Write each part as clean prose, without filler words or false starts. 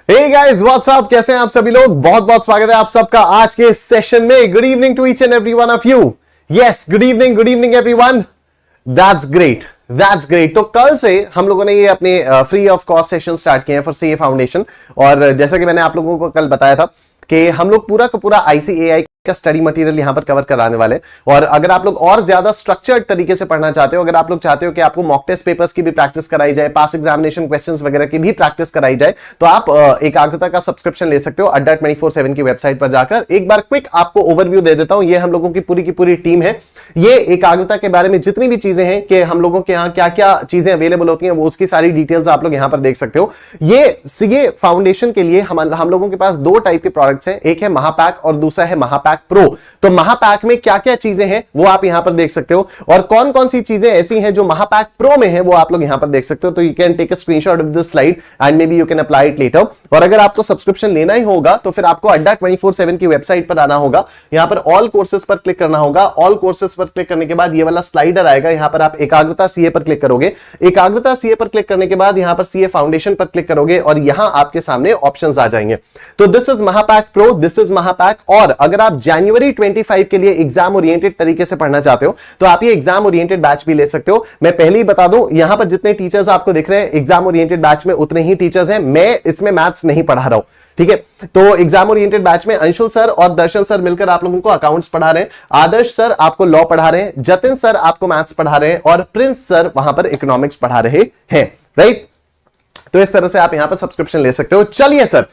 Hey guys what's up, कैसे हैं आप सभी लोग। बहुत बहुत स्वागत है आप सबका आज के सेशन में। Good evening to each and every one of you. Yes, good evening everyone. That's great. तो कल से हम लोगों ने ये अपने free of cost session start किए हैं फॉर सीए फाउंडेशन। और जैसा कि मैंने आप लोगों को कल बताया था कि हम लोग पूरा का पूरा आईसीएआई का स्टडी मटेरियल यहां पर कवर कराने वाले। और अगर आप लोग और ज्यादा स्ट्रक्चर्ड तरीके से पढ़ना चाहते हो, अगर आप लोग चाहते हो कि आपको मॉक टेस्ट पेपर्स की भी प्रैक्टिस कराई जाए, पास एग्जामिनेशन क्वेश्चंस वगैरह की भी प्रैक्टिस कराई जाए, तो आप एकाग्रता का सब्सक्रिप्शन ले सकते हो अड्डा 24/7 की वेबसाइट पर जाकर। एक बार क्विक आपको ओवरव्यू दे देता हूं। ये हम लोगों की पूरी टीम है। ये एकाग्रता के बारे में जितनी भी चीजें हैं कि हम लोगों के यहाँ क्या क्या चीजें अवेलेबल होती हैं, वो उसकी सारी डिटेल्स आप लोग यहां पर देख सकते हो। ये फाउंडेशन के लिए हम लोगों के पास दो टाइप के प्रोडक्ट्स हैं, एक है महापैक और दूसरा है महापैक प्रो। तो महापैक में क्या क्या चीजें हैं वो आप यहां पर देख सकते हो, और कौन कौन सी चीजें ऐसी हैं जो महापैक प्रो में है वो आप लोग यहां पर देख सकते हो। तो you can take a screenshot of this slide and maybe you can apply it later. और अगर आपको सब्सक्रिप्शन लेना ही होगा तो फिर आपको अड्डा 24/7 की वेबसाइट पर आना होगा, यहां पर ऑल कोर्सेज पर क्लिक करना होगा। ऑल कोर्सेज पर क्लिक करने के बाद ये वाला स्लाइडर आएगा, यहां पर आप एकाग्रता सीए पर क्लिक करोगे। एकाग्रता सीए पर क्लिक करने के बाद यहां पर सीए फाउंडेशन पर क्लिक करोगे और यहां आपके सामने ऑप्शंस आ जाएंगे। तो this is Mahapack pro, this is Mahapack. और अगर आप जनवरी 25 के लिए एग्जाम ओरिएंटेड तरीके से पढ़ना चाहते हो तो आप ये एग्जाम ओरिएंटेड बैच भी ले सकते हो। मैं पहले ही बता दूं, यहां पर जितने टीचर्स आपको दिख रहे हैं एग्जाम ओरिएंटेड बैच में उतने ही टीचर्स हैं। मैं इसमें मैथ्स नहीं पढ़ा रहा हूं, ठीक है। तो एग्जाम ओरिएंटेड बैच में अंशुल सर और दर्शन सर मिलकर आप लोगों को अकाउंट्स पढ़ा रहे हैं, आदर्श सर आपको लॉ पढ़ा रहे हैं, जतिन सर आपको मैथ्स पढ़ा रहे हैं और प्रिंस सर वहां पर इकोनॉमिक्स पढ़ा रहे हैं, राइट। तो इस तरह से आप यहां पर सब्सक्रिप्शन ले सकते हो। चलिए सर,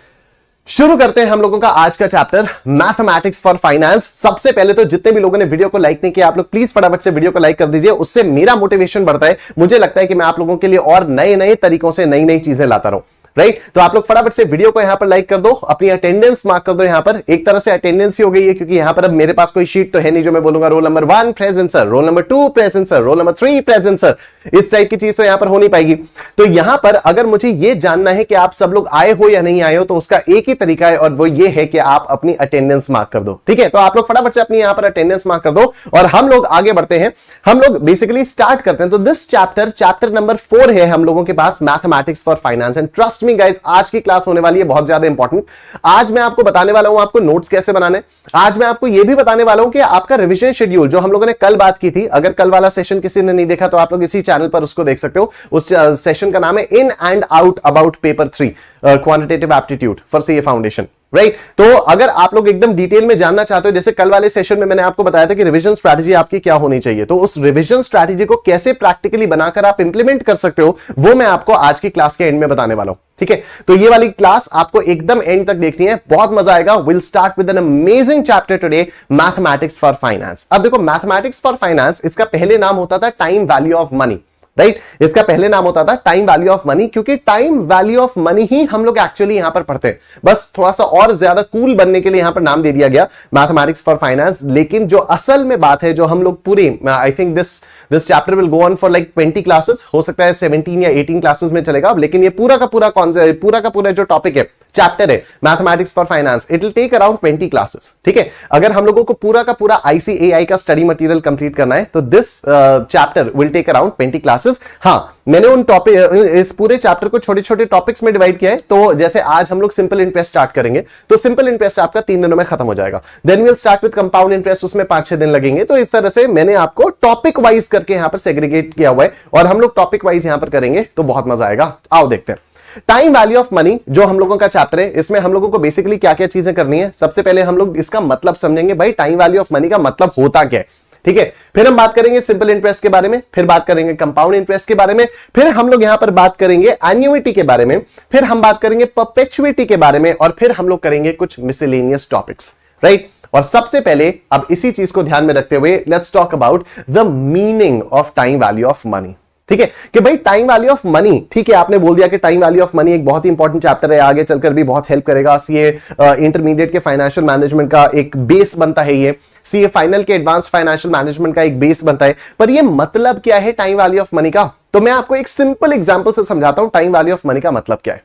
शुरू करते हैं हम लोगों का आज का चैप्टर मैथमेटिक्स फॉर फाइनेंस। सबसे पहले तो जितने भी लोगों ने वीडियो को लाइक नहीं किया, आप लोग प्लीज फटाफट से वीडियो को लाइक कर दीजिए, उससे मेरा मोटिवेशन बढ़ता है। मुझे लगता है कि मैं आप लोगों के लिए और नए नए तरीकों से नई नई चीजें लाता रहूं, राइट। तो आप लोग फटाफट से वीडियो को यहां पर लाइक कर दो, अपनी अटेंडेंस मार्क कर दो। यहां पर एक तरह से अटेंडेंस ही हो गई है, क्योंकि यहां पर अब मेरे पास कोई शीट तो है नहीं जो मैं बोलूंगा roll number 1 present sir, roll number 2 present sir, roll number 3 present sir. इस टाइप की चीज तो यहां पर हो नहीं पाएगी। तो यहां पर अगर मुझे यह जानना है कि आप सब लोग आए हो या नहीं आए हो, तो उसका एक ही तरीका है और वो ये है कि आप अपनी अटेंडेंस मार्क कर दो, ठीक है। तो आप लोग फटाफट से अपनी यहां पर अटेंडेंस मार्क कर दो और हम लोग आगे बढ़ते हैं। हम लोग बेसिकली स्टार्ट करते हैं। तो दिस चैप्टर नंबर 4 है हम लोगों के पास, mathematics for finance. And trust me guys, आज की क्लास होने वाली है बहुत ज्यादा इंपॉर्टेंट। आज मैं आपको बताने वाला हूं आपको नोट्स कैसे बनाने। आज मैं आपको यह भी बताने वाला हूं कि आपका रिवीजन शेड्यूल जो हम लोगों ने कल बात की थी, अगर कल वाला सेशन किसी ने नहीं देखा तो आप लोग इसी चैनल पर उसको देख सकते हो। उस सेशन का नाम है in and out about paper 3 quantitative aptitude for CA foundation, right. तो अगर आप लोग एकदम डिटेल में जानना चाहते हो, जैसे कल वाले सेशन में मैंने आपको बताया था कि रिवीजन स्ट्रैटेजी आपकी क्या होनी चाहिए, तो उस रिवीजन स्ट्रैटेजी को कैसे प्रैक्टिकली बनाकर आप इंप्लीमेंट कर सकते हो, वो मैं आपको आज की क्लास के एंड में बताने वाला हूं, ठीक है। तो ये वाली क्लास आपको एकदम एंड तक देखनी है, बहुत मजा आएगा। Will start with an amazing chapter today, mathematics for finance. अब देखो, मैथमेटिक्स फॉर फाइनेंस, इसका पहले नाम होता था time value of money, right. इसका पहले नाम होता था टाइम वैल्यू ऑफ मनी, क्योंकि टाइम वैल्यू ऑफ मनी ही हम लोग एक्चुअली यहां पर पढ़ते हैं। बस थोड़ा सा और ज्यादा कूल बनने के लिए यहां पर नाम दे दिया गया मैथमेटिक्स फॉर फाइनेंस। लेकिन जो असल में बात है, जो हम लोग पूरी, I think this chapter will go on for like 20 classes, हो सकता है 17 या 18 क्लासेस में चलेगा। लेकिन ये पूरा का पूरा जो टॉपिक है, चैप्टर है mathematics for finance, it will take around 20 classes, ठीक है। अगर हम लोगों को पूरा का पूरा आईसीएआई का स्टडी मटेरियल कंप्लीट करना है तो this chapter will take around 20 classes. हाँ, मैंने उन टॉपिक, इस पूरे चैप्टर को छोटे छोटे टॉपिक्स में डिवाइड किया है। तो जैसे आज हम लोग सिंपल इंटरेस्ट स्टार्ट करेंगे, तो सिंपल इंटरेस्ट आपका 3 दिनों में खत्म हो जाएगा। Then will start with compound interest, उसमें 5-6 दिन लगेंगे। तो इस तरह से मैंने आपको टॉपिक वाइज करके यहां पर सेग्रीगेट किया हुआ है और हम लोग टॉपिक वाइज यहां पर करेंगे तो बहुत मजा आएगा। आओ देखते हैं टाइम वैल्यू ऑफ मनी जो हम लोगों का चैप्टर है। इसमें हम लोगों को बेसिकली क्या क्या चीजें करनी है। सबसे पहले हम लोग इसका मतलब समझेंगे, भाई टाइम वैल्यू ऑफ मनी का मतलब होता क्या है, ठीक है। फिर हम बात करेंगे सिंपल इंटरेस्ट के बारे में, फिर बात करेंगे कंपाउंड इंटरेस्ट के बारे में, फिर हम लोग यहां पर बात करेंगे एन्युइटी के बारे में, फिर हम बात करेंगे परपेचुइटी के बारे में, और फिर हम लोग करेंगे कुछ मिसलेनियस टॉपिक्स, राइट। और सबसे पहले अब इसी चीज को ध्यान में रखते हुए let's talk about the meaning of time value of money, ठीक है। कि भाई टाइम वैल्यू ऑफ मनी, ठीक है, आपने बोल दिया कि टाइम वैल्यू ऑफ मनी एक बहुत ही इंपॉर्टेंट चैप्टर है, आगे चलकर भी बहुत हेल्प करेगा। सीए इंटरमीडिएट के फाइनेंशियल मैनेजमेंट का एक बेस बनता है, ये सीए फाइनल के एडवांस फाइनेंशियल मैनेजमेंट का एक बेस बनता है। पर ये मतलब क्या है टाइम वैल्यू ऑफ मनी का, तो मैं आपको एक सिंपल एग्जांपल से समझाता हूं टाइम वैल्यू ऑफ मनी का मतलब क्या है।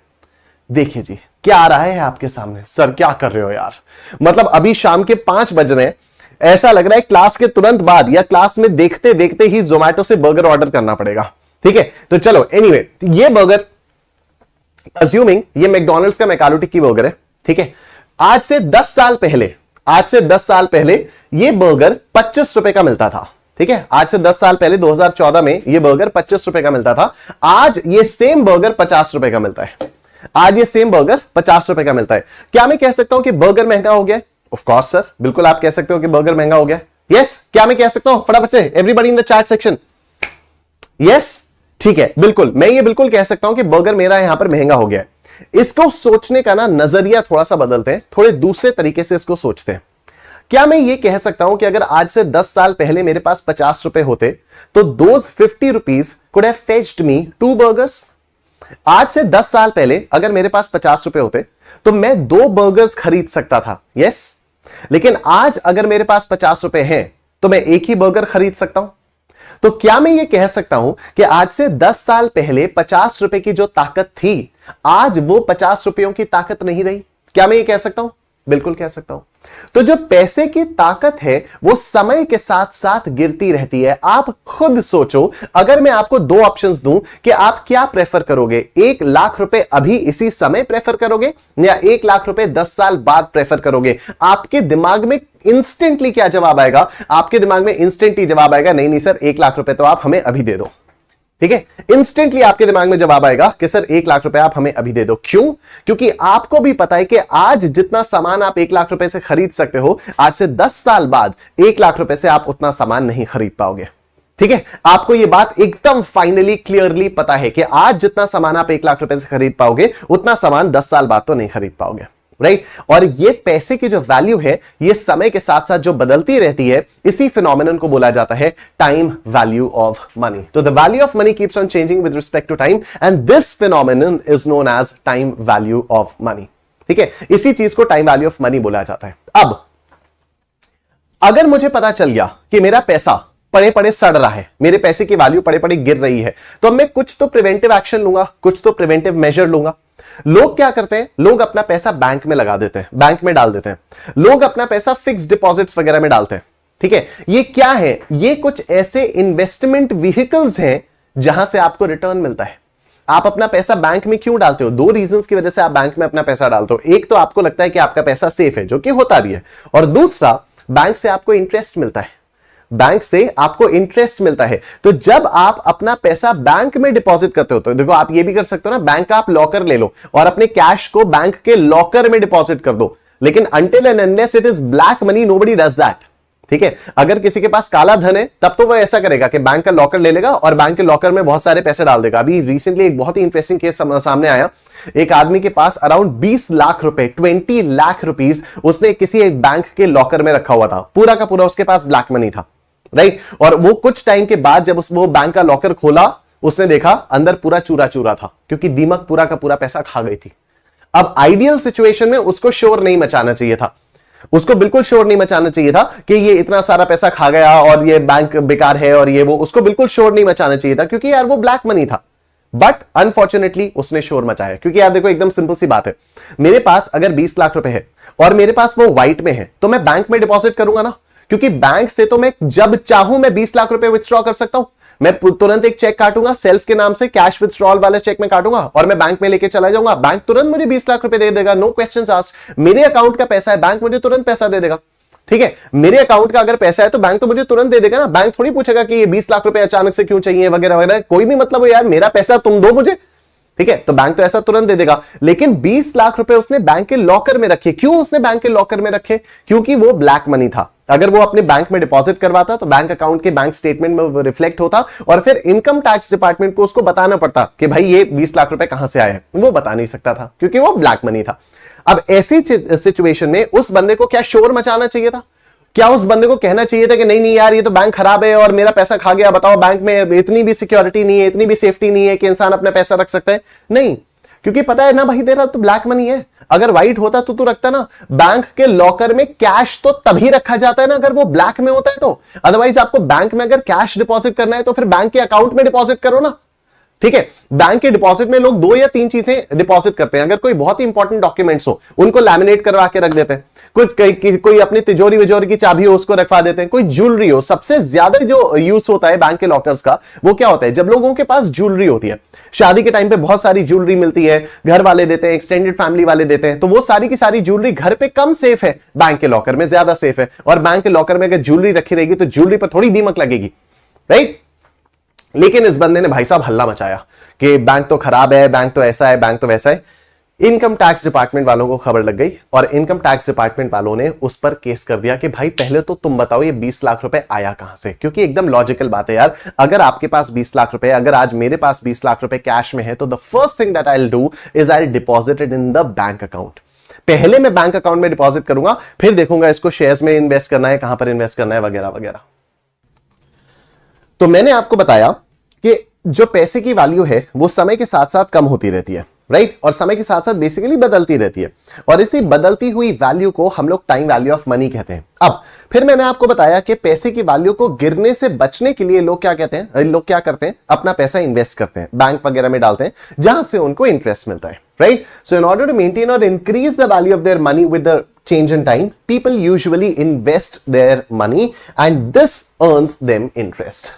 देखिए जी, क्या आ रहा है आपके सामने। सर क्या कर रहे हो यार, मतलब अभी शाम के 5 बज रहे हैं, ऐसा लग रहा है क्लास के तुरंत बाद या क्लास में देखते देखते ही जोमैटो से बर्गर ऑर्डर करना पड़ेगा, ठीक है। तो चलो एनीवे, ये बर्गर अज्यूमिंग ये मैकडॉनल्ड्स का मैकालो टिक्की बर्गर है, ठीक है। आज से 10 साल पहले ये बर्गर 25 रुपए का मिलता था, ठीक है। आज से 10 साल पहले 2014 में ये बर्गर 25 रुपए का मिलता था। आज ये सेम बर्गर 50 रुपए का मिलता है। आज ये सेम बर्गर 50 रुपए का मिलता है। क्या मैं कह सकता हूं कि बर्गर महंगा हो गया? ऑफ कोर्स सर, बिल्कुल आप कह सकते हो कि बर्गर महंगा हो गया। यस, क्या मैं कह सकता हूं? फटाफट से everybody in the chat section. Yes, ठीक है, बिल्कुल मैं ये बिल्कुल कह सकता हूं कि बर्गर मेरा यहां पर महंगा हो गया है। इसको सोचने का ना नजरिया थोड़ा सा बदलते हैं, थोड़े दूसरे तरीके से इसको सोचते हैं। क्या मैं ये कह सकता हूं कि अगर आज से 10 साल पहले मेरे पास 50 रुपए होते तो those 50 rupees could have fetched me 2 burgers? आज से 10 साल पहले अगर मेरे पास 50 रुपए होते तो मैं 2 बर्गर्स खरीद सकता था, यस। लेकिन आज अगर मेरे पास 50 रुपए हैं तो मैं एक ही बर्गर खरीद सकता हूं। तो क्या मैं ये कह सकता हूं कि आज से 10 साल पहले 50 रुपए की जो ताकत थी, आज वो 50 रुपयों की ताकत नहीं रही? क्या मैं ये कह सकता हूं? बिल्कुल कह सकता हूं। तो जो पैसे की ताकत है वो समय के साथ साथ गिरती रहती है। आप खुद सोचो, अगर मैं आपको 2 ऑप्शंस दूं कि आप क्या प्रेफर करोगे, 1 लाख रुपए अभी इसी समय प्रेफर करोगे या 1 लाख रुपए 10 साल बाद प्रेफर करोगे? आपके दिमाग में इंस्टेंटली क्या जवाब आएगा? आपके दिमाग में इंस्टेंटली जवाब आएगा, नहीं नहीं सर 1 लाख रुपए तो आप हमें अभी दे दो, ठीक है। इंस्टेंटली आपके दिमाग में जवाब आएगा कि सर 1 लाख रुपए आप हमें अभी दे दो। क्यों? क्योंकि आपको भी पता है कि आज जितना सामान आप 1 लाख रुपए से खरीद सकते हो, आज से 10 साल बाद 1 लाख रुपए से आप उतना सामान नहीं खरीद पाओगे, ठीक है। आपको यह बात एकदम फाइनली क्लियरली पता है कि आज जितना सामान आप 1 लाख रुपए से खरीद पाओगे उतना सामान 10 साल बाद तो नहीं खरीद पाओगे, राइट। और ये पैसे की जो वैल्यू है ये समय के साथ साथ जो बदलती रहती है, इसी फिनोमिनन को बोला जाता है टाइम वैल्यू ऑफ मनी। तो the value of money keeps on changing with respect to time and this phenomenon is known as time value of money, ठीक है। इसी चीज को टाइम वैल्यू ऑफ मनी बोला जाता है। अब अगर मुझे पता चल गया कि मेरा पैसा पड़े पड़े सड़ रहा है, मेरे पैसे की वैल्यू पड़े पड़े गिर रही है, तो मैं कुछ तो प्रिवेंटिव एक्शन लूंगा, कुछ तो प्रिवेंटिव मेजर लूंगा। लोग क्या करते हैं? लोग अपना पैसा बैंक में लगा देते हैं, बैंक में डाल देते हैं। लोग अपना पैसा फिक्स डिपॉजिट्स वगैरह में डालते हैं, ठीक है। ये क्या है? ये कुछ ऐसे इन्वेस्टमेंट व्हीकल्स हैं जहां से आपको रिटर्न मिलता है। आप अपना पैसा बैंक में क्यों डालते हो? 2 रीजंस की वजह से आप बैंक में अपना पैसा डालते हो। एक तो आपको लगता है कि आपका पैसा सेफ है, जो कि होता भी है, और दूसरा बैंक से आपको इंटरेस्ट मिलता है। बैंक से आपको इंटरेस्ट मिलता है। तो जब आप अपना पैसा बैंक में डिपॉजिट करते हो, तो देखो आप ये भी कर सकते हो ना, बैंक का आप लॉकर ले लो और अपने कैश को बैंक के लॉकर में डिपॉजिट कर दो। लेकिन until and unless it is black money, nobody does that, ठीक है। अगर किसी के पास काला धन है तब तो वो ऐसा करेगा कि बैंक का लॉकर ले लेगा और बैंक के लॉकर में बहुत सारे पैसे डाल देगा। अभी रिसेंटली एक बहुत ही इंटरेस्टिंग केस सामने आया। एक आदमी के पास अराउंड 20 लाख रुपए, 20 लाख रुपीस उसने किसी एक बैंक के लॉकर में रखा हुआ था। पूरा का पूरा उसके पास ब्लैक मनी था, राइट। और वो कुछ टाइम के बाद जब वो बैंक का लॉकर खोला, उसने देखा अंदर पूरा चूरा चूरा था, क्योंकि दीमक पूरा का पूरा पैसा खा गई थी। अब आइडियल सिचुएशन में उसको शोर नहीं मचाना चाहिए था, उसको बिल्कुल शोर नहीं मचाना चाहिए था कि ये इतना सारा पैसा खा गया और ये बैंक बेकार है और ये वो, उसको बिल्कुल शोर नहीं मचाना चाहिए था, क्योंकि यार वो ब्लैक मनी था। बट अनफॉर्चुनेटली उसने शोर मचाया, क्योंकि यार देखो एकदम सिंपल सी बात है, मेरे पास अगर 20 लाख रुपए है और मेरे पास वो व्हाइट में है, तो मैं बैंक में डिपॉजिट करूंगा ना, क्योंकि बैंक से तो मैं जब चाहूं मैं 20 लाख रुपए विथड्रॉ कर सकता हूं। मैं तुरंत एक चेक काटूंगा सेल्फ के नाम से, कैश विथड्रॉल वाले चेक में काटूंगा और मैं बैंक में लेके चला जाऊंगा। बैंक तुरंत मुझे 20 लाख रुपए दे देगा, नो क्वेश्चंस आस्क्ड। मेरे अकाउंट का पैसा है, बैंक मुझे तुरंत पैसा दे देगा, ठीक है। मेरे अकाउंट का अगर पैसा है तो बैंक तो मुझे तुरंत दे देगा ना। बैंक थोड़ी पूछेगा कि ये 20 लाख रुपए अचानक से क्यों चाहिए वगैरह वगैरह, कोई भी मतलब हो यार, मेरा पैसा तुम दो मुझे, ठीक है। तो बैंक तो ऐसा तुरंत दे देगा। लेकिन 20 लाख रुपए उसने बैंक के लॉकर में रखे। क्यों उसने बैंक के लॉकर में रखे? क्योंकि वो ब्लैक मनी था। अगर वो अपने बैंक में डिपॉजिट करवाता तो बैंक अकाउंट के बैंक स्टेटमेंट में वो रिफ्लेक्ट होता और फिर इनकम टैक्स डिपार्टमेंट को उसको बताना पड़ता कि भाई ये 20 लाख रुपए कहां से आए हैं। वो बता नहीं सकता था क्योंकि वो ब्लैक मनी था। अब ऐसी सिचुएशन में उस बंदे को क्या शोर मचाना चाहिए था? क्या उस बंदे को कहना चाहिए था कि नहीं नहीं यार ये तो बैंक खराब है और मेरा पैसा खा गया, बताओ बैंक में इतनी भी सिक्योरिटी नहीं है, इतनी भी सेफ्टी नहीं है कि इंसान अपना पैसा रख सकता है? नहीं, क्योंकि पता है ना भाई तेरा तो ब्लैक मनी है। अगर व्हाइट होता तो तू रखता ना। बैंक के लॉकर में कैश तो तभी रखा जाता है ना अगर वो ब्लैक में होता है तो। अदरवाइज आपको बैंक में अगर कैश डिपॉजिट करना है तो फिर बैंक के अकाउंट में डिपॉजिट करो ना। ठीक है। बैंक के डिपॉजिट में लोग 2 या 3 चीजें डिपॉजिट करते हैं। अगर कोई बहुत ही इंपॉर्टेंट डॉक्यूमेंट्स हो उनको लैमिनेट करवा के रख देते हैं, कोई अपनी तिजोरी विजोरी की चाबी हो उसको रखवा देते हैं, कोई ज्वेलरी हो। सबसे ज्यादा जो यूज होता है बैंक के लॉकर्स का वो क्या होता है, जब लोगों के पास ज्वेलरी होती है। शादी के टाइम पे बहुत सारी ज्वेलरी मिलती है, घर वाले देते हैं, एक्सटेंडेड फैमिली वाले देते हैं, तो वो सारी की सारी ज्वेलरी घर पे कम सेफ है, बैंक के लॉकर में ज्यादा सेफ है। और बैंक के लॉकर में अगर ज्वेलरी रखी रहेगी तो ज्वेलरी पर थोड़ी दीमक लगेगी, राइट। लेकिन इस बंदे ने भाई साहब हल्ला मचाया कि बैंक तो खराब है, बैंक तो ऐसा है, बैंक तो वैसा है। इनकम टैक्स डिपार्टमेंट वालों को खबर लग गई और इनकम टैक्स डिपार्टमेंट वालों ने उस पर केस कर दिया कि भाई पहले तो तुम बताओ ये 20 लाख रुपए आया कहां से। क्योंकि एकदम लॉजिकल बात है यार, अगर आपके पास 20 लाख रुपए, अगर आज मेरे पास 20 लाख रुपए कैश में है तो the first thing that I will do is I will deposit it in the bank account. पहले मैं बैंक अकाउंट में डिपॉजिट करूंगा, फिर देखूंगा इसको शेयर्स में इन्वेस्ट करना है, कहां पर इन्वेस्ट करना है, वगैरह वगैरह। तो मैंने आपको बताया कि जो पैसे की वैल्यू है वो समय के साथ साथ कम होती रहती है, राइट। और समय के साथ साथ बेसिकली बदलती रहती है और इसी बदलती हुई वैल्यू को हम लोग टाइम वैल्यू ऑफ मनी कहते हैं। अब फिर मैंने आपको बताया कि पैसे की वैल्यू को गिरने से बचने के लिए लोग क्या कहते हैं, लोग क्या करते हैं, अपना पैसा इन्वेस्ट करते हैं, बैंक वगैरह में डालते हैं जहां से उनको इंटरेस्ट मिलता है, right. So in order to maintain और increase the value of their money with the change in time, people usually invest their money and this earns them interest.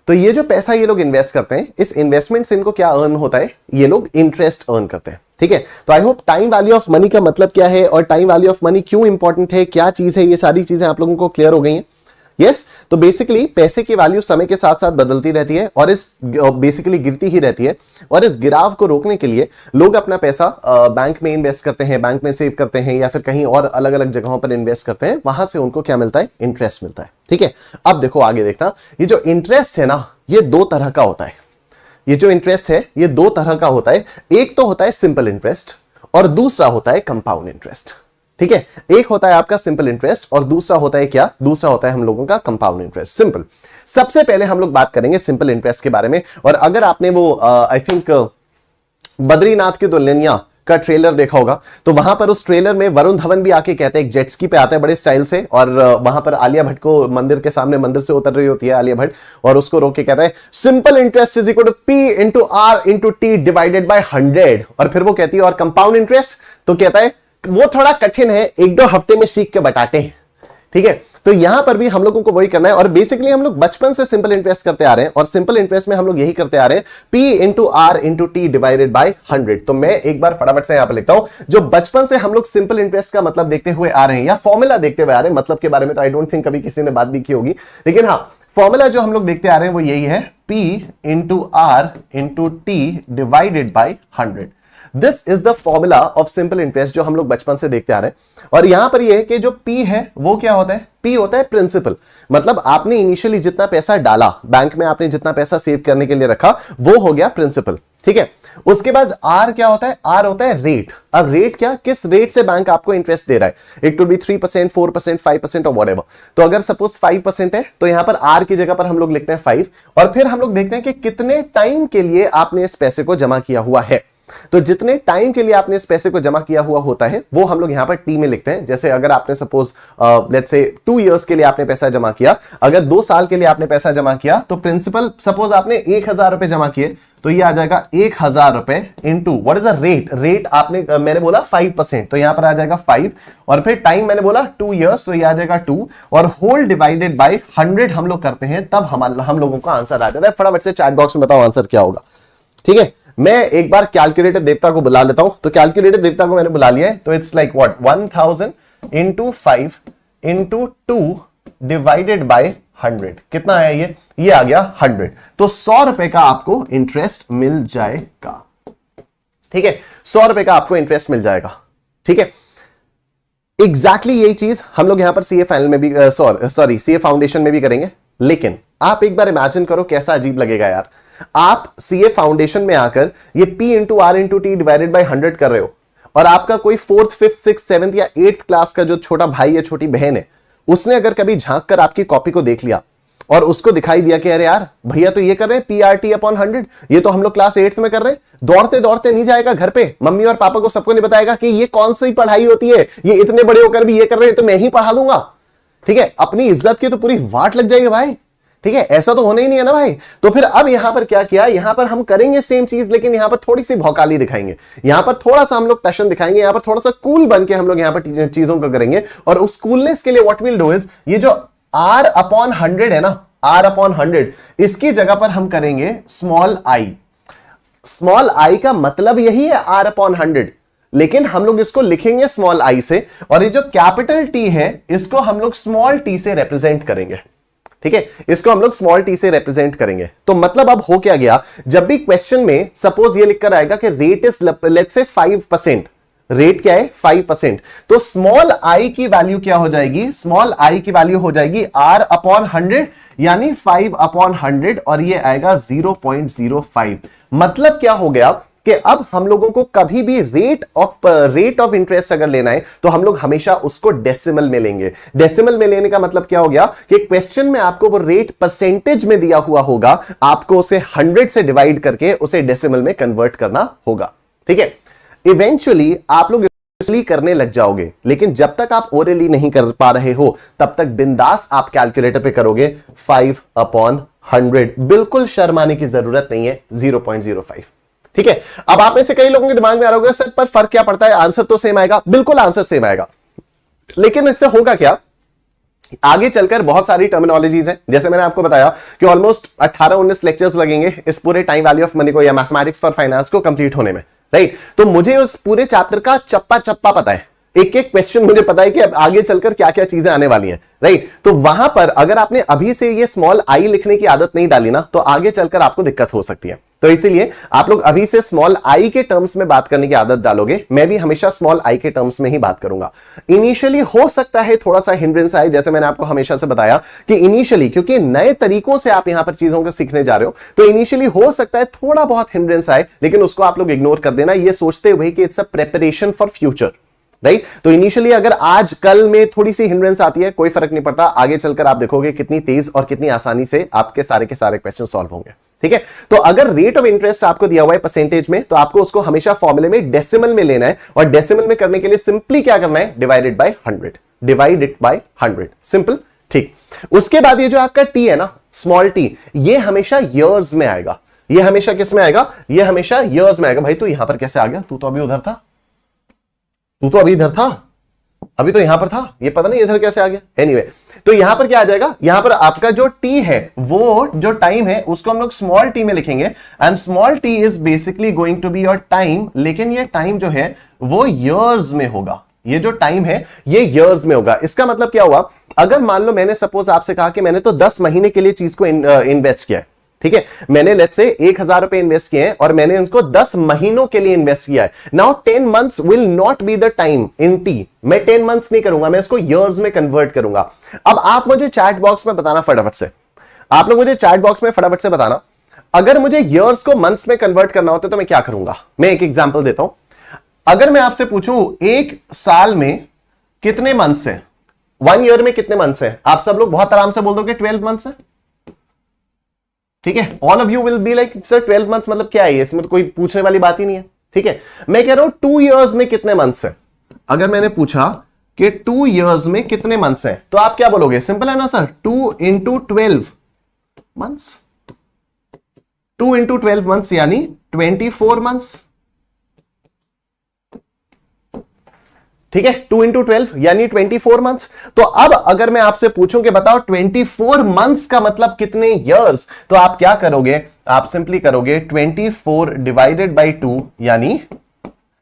तो ये जो पैसा ये लोग इन्वेस्ट करते हैं, इस इन्वेस्टमेंट से इनको क्या अर्न होता है, ये लोग इंटरेस्ट अर्न करते हैं, ठीक है। तो I hope time value of money का मतलब क्या है और टाइम वैल्यू ऑफ मनी क्यों इंपॉर्टेंट है, क्या चीज है, ये सारी चीजें आप लोगों को क्लियर हो गई हैं। यस, तो बेसिकली पैसे की वैल्यू समय के साथ साथ बदलती रहती है और इस बेसिकली गिरती ही रहती है और इस गिराव को रोकने के लिए लोग अपना पैसा बैंक में इन्वेस्ट करते हैं, बैंक में सेव करते हैं या फिर कहीं और अलग अलग जगहों पर इन्वेस्ट करते हैं, वहां से उनको क्या मिलता है, इंटरेस्ट मिलता है, ठीक है। अब देखो आगे देखना, ये जो इंटरेस्ट है ना ये 2 तरह का होता है। ये जो इंटरेस्ट है ये 2 तरह का होता है। एक तो होता है सिंपल इंटरेस्ट और दूसरा होता है कंपाउंड इंटरेस्ट, ठीक है। एक होता है आपका सिंपल इंटरेस्ट और दूसरा होता है क्या, दूसरा होता है हम लोगों का कंपाउंड इंटरेस्ट। सिंपल, सबसे पहले हम लोग बात करेंगे सिंपल इंटरेस्ट के बारे में। और अगर आपने वो आई थिंक बद्रीनाथ की दुल्हनिया का ट्रेलर देखा होगा तो वहां पर उस ट्रेलर में वरुण धवन भी आके कहते हैं, एक जेट स्की पे आता है बड़े स्टाइल से और वहां पर आलिया भट्ट को मंदिर के सामने, मंदिर से उतर रही होती है आलिया भट्ट और उसको रोक के कहता है simple interest is equal to P into R into T divided by 100। और फिर वो कहती है और कंपाउंड इंटरेस्ट, तो कहता है वो थोड़ा कठिन है, 1-2 हफ्ते में सीख के बताते हैं, ठीक है। तो यहां पर भी हम लोगों को वही करना है और बेसिकली हम लोग बचपन से सिंपल इंटरेस्ट करते आ रहे हैं और सिंपल इंटरेस्ट में हम लोग यही करते आ रहे हैं, P into R into T divided by 100। तो मैं एक बार फटाफट से यहां पर लिखता हूं, जो बचपन से हम लोग सिंपल इंटरेस्ट का मतलब देखते हुए आ रहे हैं या फॉर्मूला देखते हुए आ रहे हैं, मतलब के बारे में तो आई डोंट थिंक कभी किसी ने बात भी की होगी, लेकिन हाँ फॉर्मूला जो हम लोग देखते आ रहे हैं वो यही है, P into R into T divided by 100। This is the formula of simple interest जो हम लोग बचपन से देखते आ रहे हैं। और यहां पर ये है कि जो P है वो क्या होता है, P होता है प्रिंसिपल, मतलब आपने इनिशियली जितना पैसा डाला बैंक में, आपने जितना पैसा सेव करने के लिए रखा वो हो गया प्रिंसिपल, ठीक है। उसके बाद R क्या होता है, R होता है रेट। अब रेट क्या, किस रेट से बैंक आपको इंटरेस्ट दे रहा है, इट विल बी 3%, 4%, 5% और व्हाटएवर। तो अगर सपोज 5% है तो यहां पर R की जगह पर हम लोग लिखते हैं 5 और फिर हम लोग देखते हैं कि कितने टाइम के लिए आपने इस पैसे को जमा किया हुआ है। तो जितने टाइम के लिए आपने इस पैसे को जमा किया हुआ होता है वो हम लोग यहां पर टी में लिखते हैं। जैसे अगर आपने सपोज लेट्स से 2 इयर्स के लिए आपने पैसा जमा किया, अगर 2 साल के लिए आपने पैसा जमा किया तो प्रिंसिपल सपोज आपने 1000 रुपए जमा किए तो ये आ जाएगा 1000 रुपए into what is the rate, rate आपने मैंने बोला 5%, तो यहां पर आ जाएगा 5 और फिर टाइम मैंने बोला 2 इयर्स तो ये आ जाएगा 2 और होल डिवाइडेड बाय 100 हम लोग करते हैं, तब हम लोगों का आंसर आ जाता है। फटाफट से चैट बॉक्स में बताओ आंसर क्या होगा, ठीक है। मैं एक बार कैलकुलेटर देवता को बुला लेता हूं, तो कैलकुलेटर देवता को मैंने बुला लिया है, तो it's like what 1000 into 5 into 2 divided by 100 कितना आया, ये आ गया 100। तो 100 रुपए का आपको इंटरेस्ट मिल जाएगा, ठीक है। 100 रुपए का आपको इंटरेस्ट मिल जाएगा, ठीक है। एग्जैक्टली यही चीज हम लोग यहां पर सीए फाइनल में भी सीए फाउंडेशन में भी करेंगे। लेकिन आप एक बार इमेजिन करो कैसा अजीब लगेगा यार, आप सीए फाउंडेशन में आकर ये P into R into T divided by 100 कर रहे हो और आपका कोई 4th 5th 6th 7th या 8th क्लास का जो छोटा भाई या छोटी बहन है उसने अगर कभी झांक कर आपकी कॉपी को देख लिया और उसको दिखाई दिया कि अरे यार भैया तो ये कर रहे हैं PRT अपॉन 100, ये तो हम लोग क्लास 8th में कर रहे हैं, दौड़ते दौड़ते नहीं जाएगा घर पे, मम्मी और पापा को सबको नहीं बताएगा कि ये कौन सी पढ़ाई होती है, ये इतने बड़े होकर भी ये कर रहे हैं तो मैं ही पढ़ा दूंगा, ठीक है। अपनी इज्जत की तो पूरी वाट लग जाएगी भाई, ठीक है, ऐसा तो होना ही नहीं है ना भाई। तो फिर अब यहां पर क्या किया, यहां पर हम करेंगे सेम चीज, लेकिन यहां पर थोड़ी सी भौकाली दिखाएंगे, यहां पर थोड़ा सा हम लोग पैशन दिखाएंगे, यहां पर थोड़ा सा कूल बन के हम लोग यहां पर चीजों को करेंगे। और उस कूलनेस के लिए व्हाट विल डू इज, ये जो r अपॉन 100 है ना, r अपॉन 100, इसकी जगह पर हम करेंगे स्मॉल i। स्मॉल i का मतलब यही है r अपॉन 100, लेकिन हम लोग इसको लिखेंगे स्मॉल i से, और ये जो कैपिटल T है इसको हम लोग स्मॉल t से रिप्रेजेंट करेंगे। ठीक है, इसको हम लोग स्मॉल t से रिप्रेजेंट करेंगे। तो मतलब अब हो क्या गया, जब भी क्वेश्चन में सपोज ये लिखकर आएगा कि rate is let's say 5%, rate क्या है 5%, तो स्मॉल i की वैल्यू क्या हो जाएगी, स्मॉल i की वैल्यू हो जाएगी r अपॉन 100 यानी 5 अपॉन 100, और ये आएगा 0.05। मतलब क्या हो गया कि अब हम लोगों को कभी भी रेट ऑफ इंटरेस्ट अगर लेना है तो हम लोग हमेशा उसको डेसिमल में लेंगे। डेसिमल में लेने का मतलब क्या हो गया कि क्वेश्चन में आपको वो रेट परसेंटेज में दिया हुआ होगा, आपको उसे 100 से डिवाइड करके उसे डेसिमल में कन्वर्ट करना होगा। ठीक है, इवेंचुअली आप लोग इसलिए करने लग जाओगे, लेकिन जब तक आप ओरली नहीं कर पा रहे हो तब तक बिंदास आप कैलकुलेटर पे करोगे 5 अपॉन 100, बिल्कुल शर्माने की जरूरत नहीं है, 0.05। ठीक है, अब आप में से कई लोगों के दिमाग में आ रहा होगा सर पर फर्क क्या पड़ता है, आंसर तो सेम आएगा। बिल्कुल आंसर सेम आएगा, लेकिन इससे होगा क्या, आगे चलकर बहुत सारी टर्मिनोलॉजीज हैं। जैसे मैंने आपको बताया कि ऑलमोस्ट 18-19 लेक्चर्स लगेंगे इस पूरे टाइम वैल्यू ऑफ मनी को या मैथमेटिक्स फॉर फाइनेंस को कंप्लीट होने में, राइट। तो मुझे उस पूरे चैप्टर का चप्पा चप्पा पता है, एक एक क्वेश्चन मुझे पता है कि अब आगे चलकर क्या क्या चीजें आने वाली हैं, राइट। तो वहां पर अगर आपने अभी से ये स्मॉल आई लिखने की आदत नहीं डाली ना, तो आगे चलकर आपको दिक्कत हो सकती है। तो इसीलिए आप लोग अभी से स्मॉल आई के टर्म्स में बात करने की आदत डालोगे। मैं भी हमेशा स्मॉल आई के टर्म्स में ही बात करूंगा। इनिशियली हो सकता है थोड़ा सा हिंड्रेंस आए, जैसे मैंने आपको हमेशा से बताया कि इनिशियली क्योंकि नए तरीकों से आप यहां पर चीजों को सीखने जा रहे हो, तो इनिशियली हो सकता है थोड़ा बहुत हिंड्रेंस आए, लेकिन उसको आप लोग इग्नोर कर देना, ये सोचते हुए कि it's a preparation for future, right. तो इनिशियली अगर आज कल में थोड़ी सी हिंड्रेंस आती है, कोई फर्क नहीं पड़ता, आगे चलकर आप देखोगे कितनी तेज और कितनी आसानी से आपके सारे के सारे क्वेश्चन सॉल्व होंगे। ठीक है, तो अगर रेट ऑफ इंटरेस्ट आपको दिया हुआ है परसेंटेज में, तो आपको उसको हमेशा फॉर्मूले में डेसिमल में लेना है, और डेसिमल में करने के लिए सिंपली क्या करना है, divided by 100, divide it by 100, simple. ठीक, उसके बाद ये जो आपका टी है ना, स्मॉल टी, ये हमेशा ईयर्स में आएगा। ये हमेशा किस में आएगा, ये हमेशा ईयर्स में आएगा। भाई तू यहां पर कैसे आ गया, तू तो अभी उधर था, तू तो अभी इधर था, अभी तो यहां पर था, ये पता नहीं इधर कैसे आ गया। एनीवे, तो यहां पर क्या आ जाएगा, यहां पर आपका जो टी है, वो जो टाइम है उसको हम लोग स्मॉल टी में लिखेंगे, and small t is basically going to be your time, लेकिन ये टाइम जो है वो ईयर्स में होगा। ये जो टाइम है ये ईयर्स में होगा। इसका मतलब क्या हुआ, अगर मान लो मैंने सपोज आपसे कहा कि मैंने तो 10 महीने के लिए चीज को इन्वेस्ट किया है, ठीक है, मैंने लेट्स से 1000 रुपए इन्वेस्ट किए हैं और मैंने इनको 10 महीनों के लिए इन्वेस्ट किया है। Now 10 months will not be the time in T, मैं 10 मंथ्स नहीं करूंगा, मैं इसको ईयर्स में कन्वर्ट करूंगा। अब आप मुझे चैट बॉक्स में बताना फटाफट से, आप लोग मुझे चैट बॉक्स में फटाफट से बताना, अगर मुझे ईयर्स को मंथ्स में कन्वर्ट करना होता है तो मैं क्या करूंगा। मैं एक एग्जाम्पल देता हूं, अगर मैं आपसे पूछूं एक साल में कितने मंथ्स है, 1 ईयर में कितने मंथ्स है, आप सब लोग बहुत आराम से बोल दोगे 12 मंथ्स है। ठीक है, all of you will be like sir 12 months मतलब क्या है, इसमें तो कोई पूछने वाली बात ही नहीं है। ठीक है, मैं कह रहा हूं 2 ईयर्स में कितने मंथ्स है। अगर मैंने पूछा कि 2 ईयर्स में कितने मंथ्स हैं, तो आप क्या बोलोगे, सिंपल है ना sir, 2 into 12 months, 2 into 12 months यानी 24 मंथ्स। ठीक है, 2 into 12 यानी 24 मंथ्स। तो अब अगर मैं आपसे पूछूं कि बताओ 24 मंथ्स का मतलब कितने ईयर्स, तो आप क्या करोगे, आप सिंपली करोगे 24 डिवाइडेड बाई 2 यानी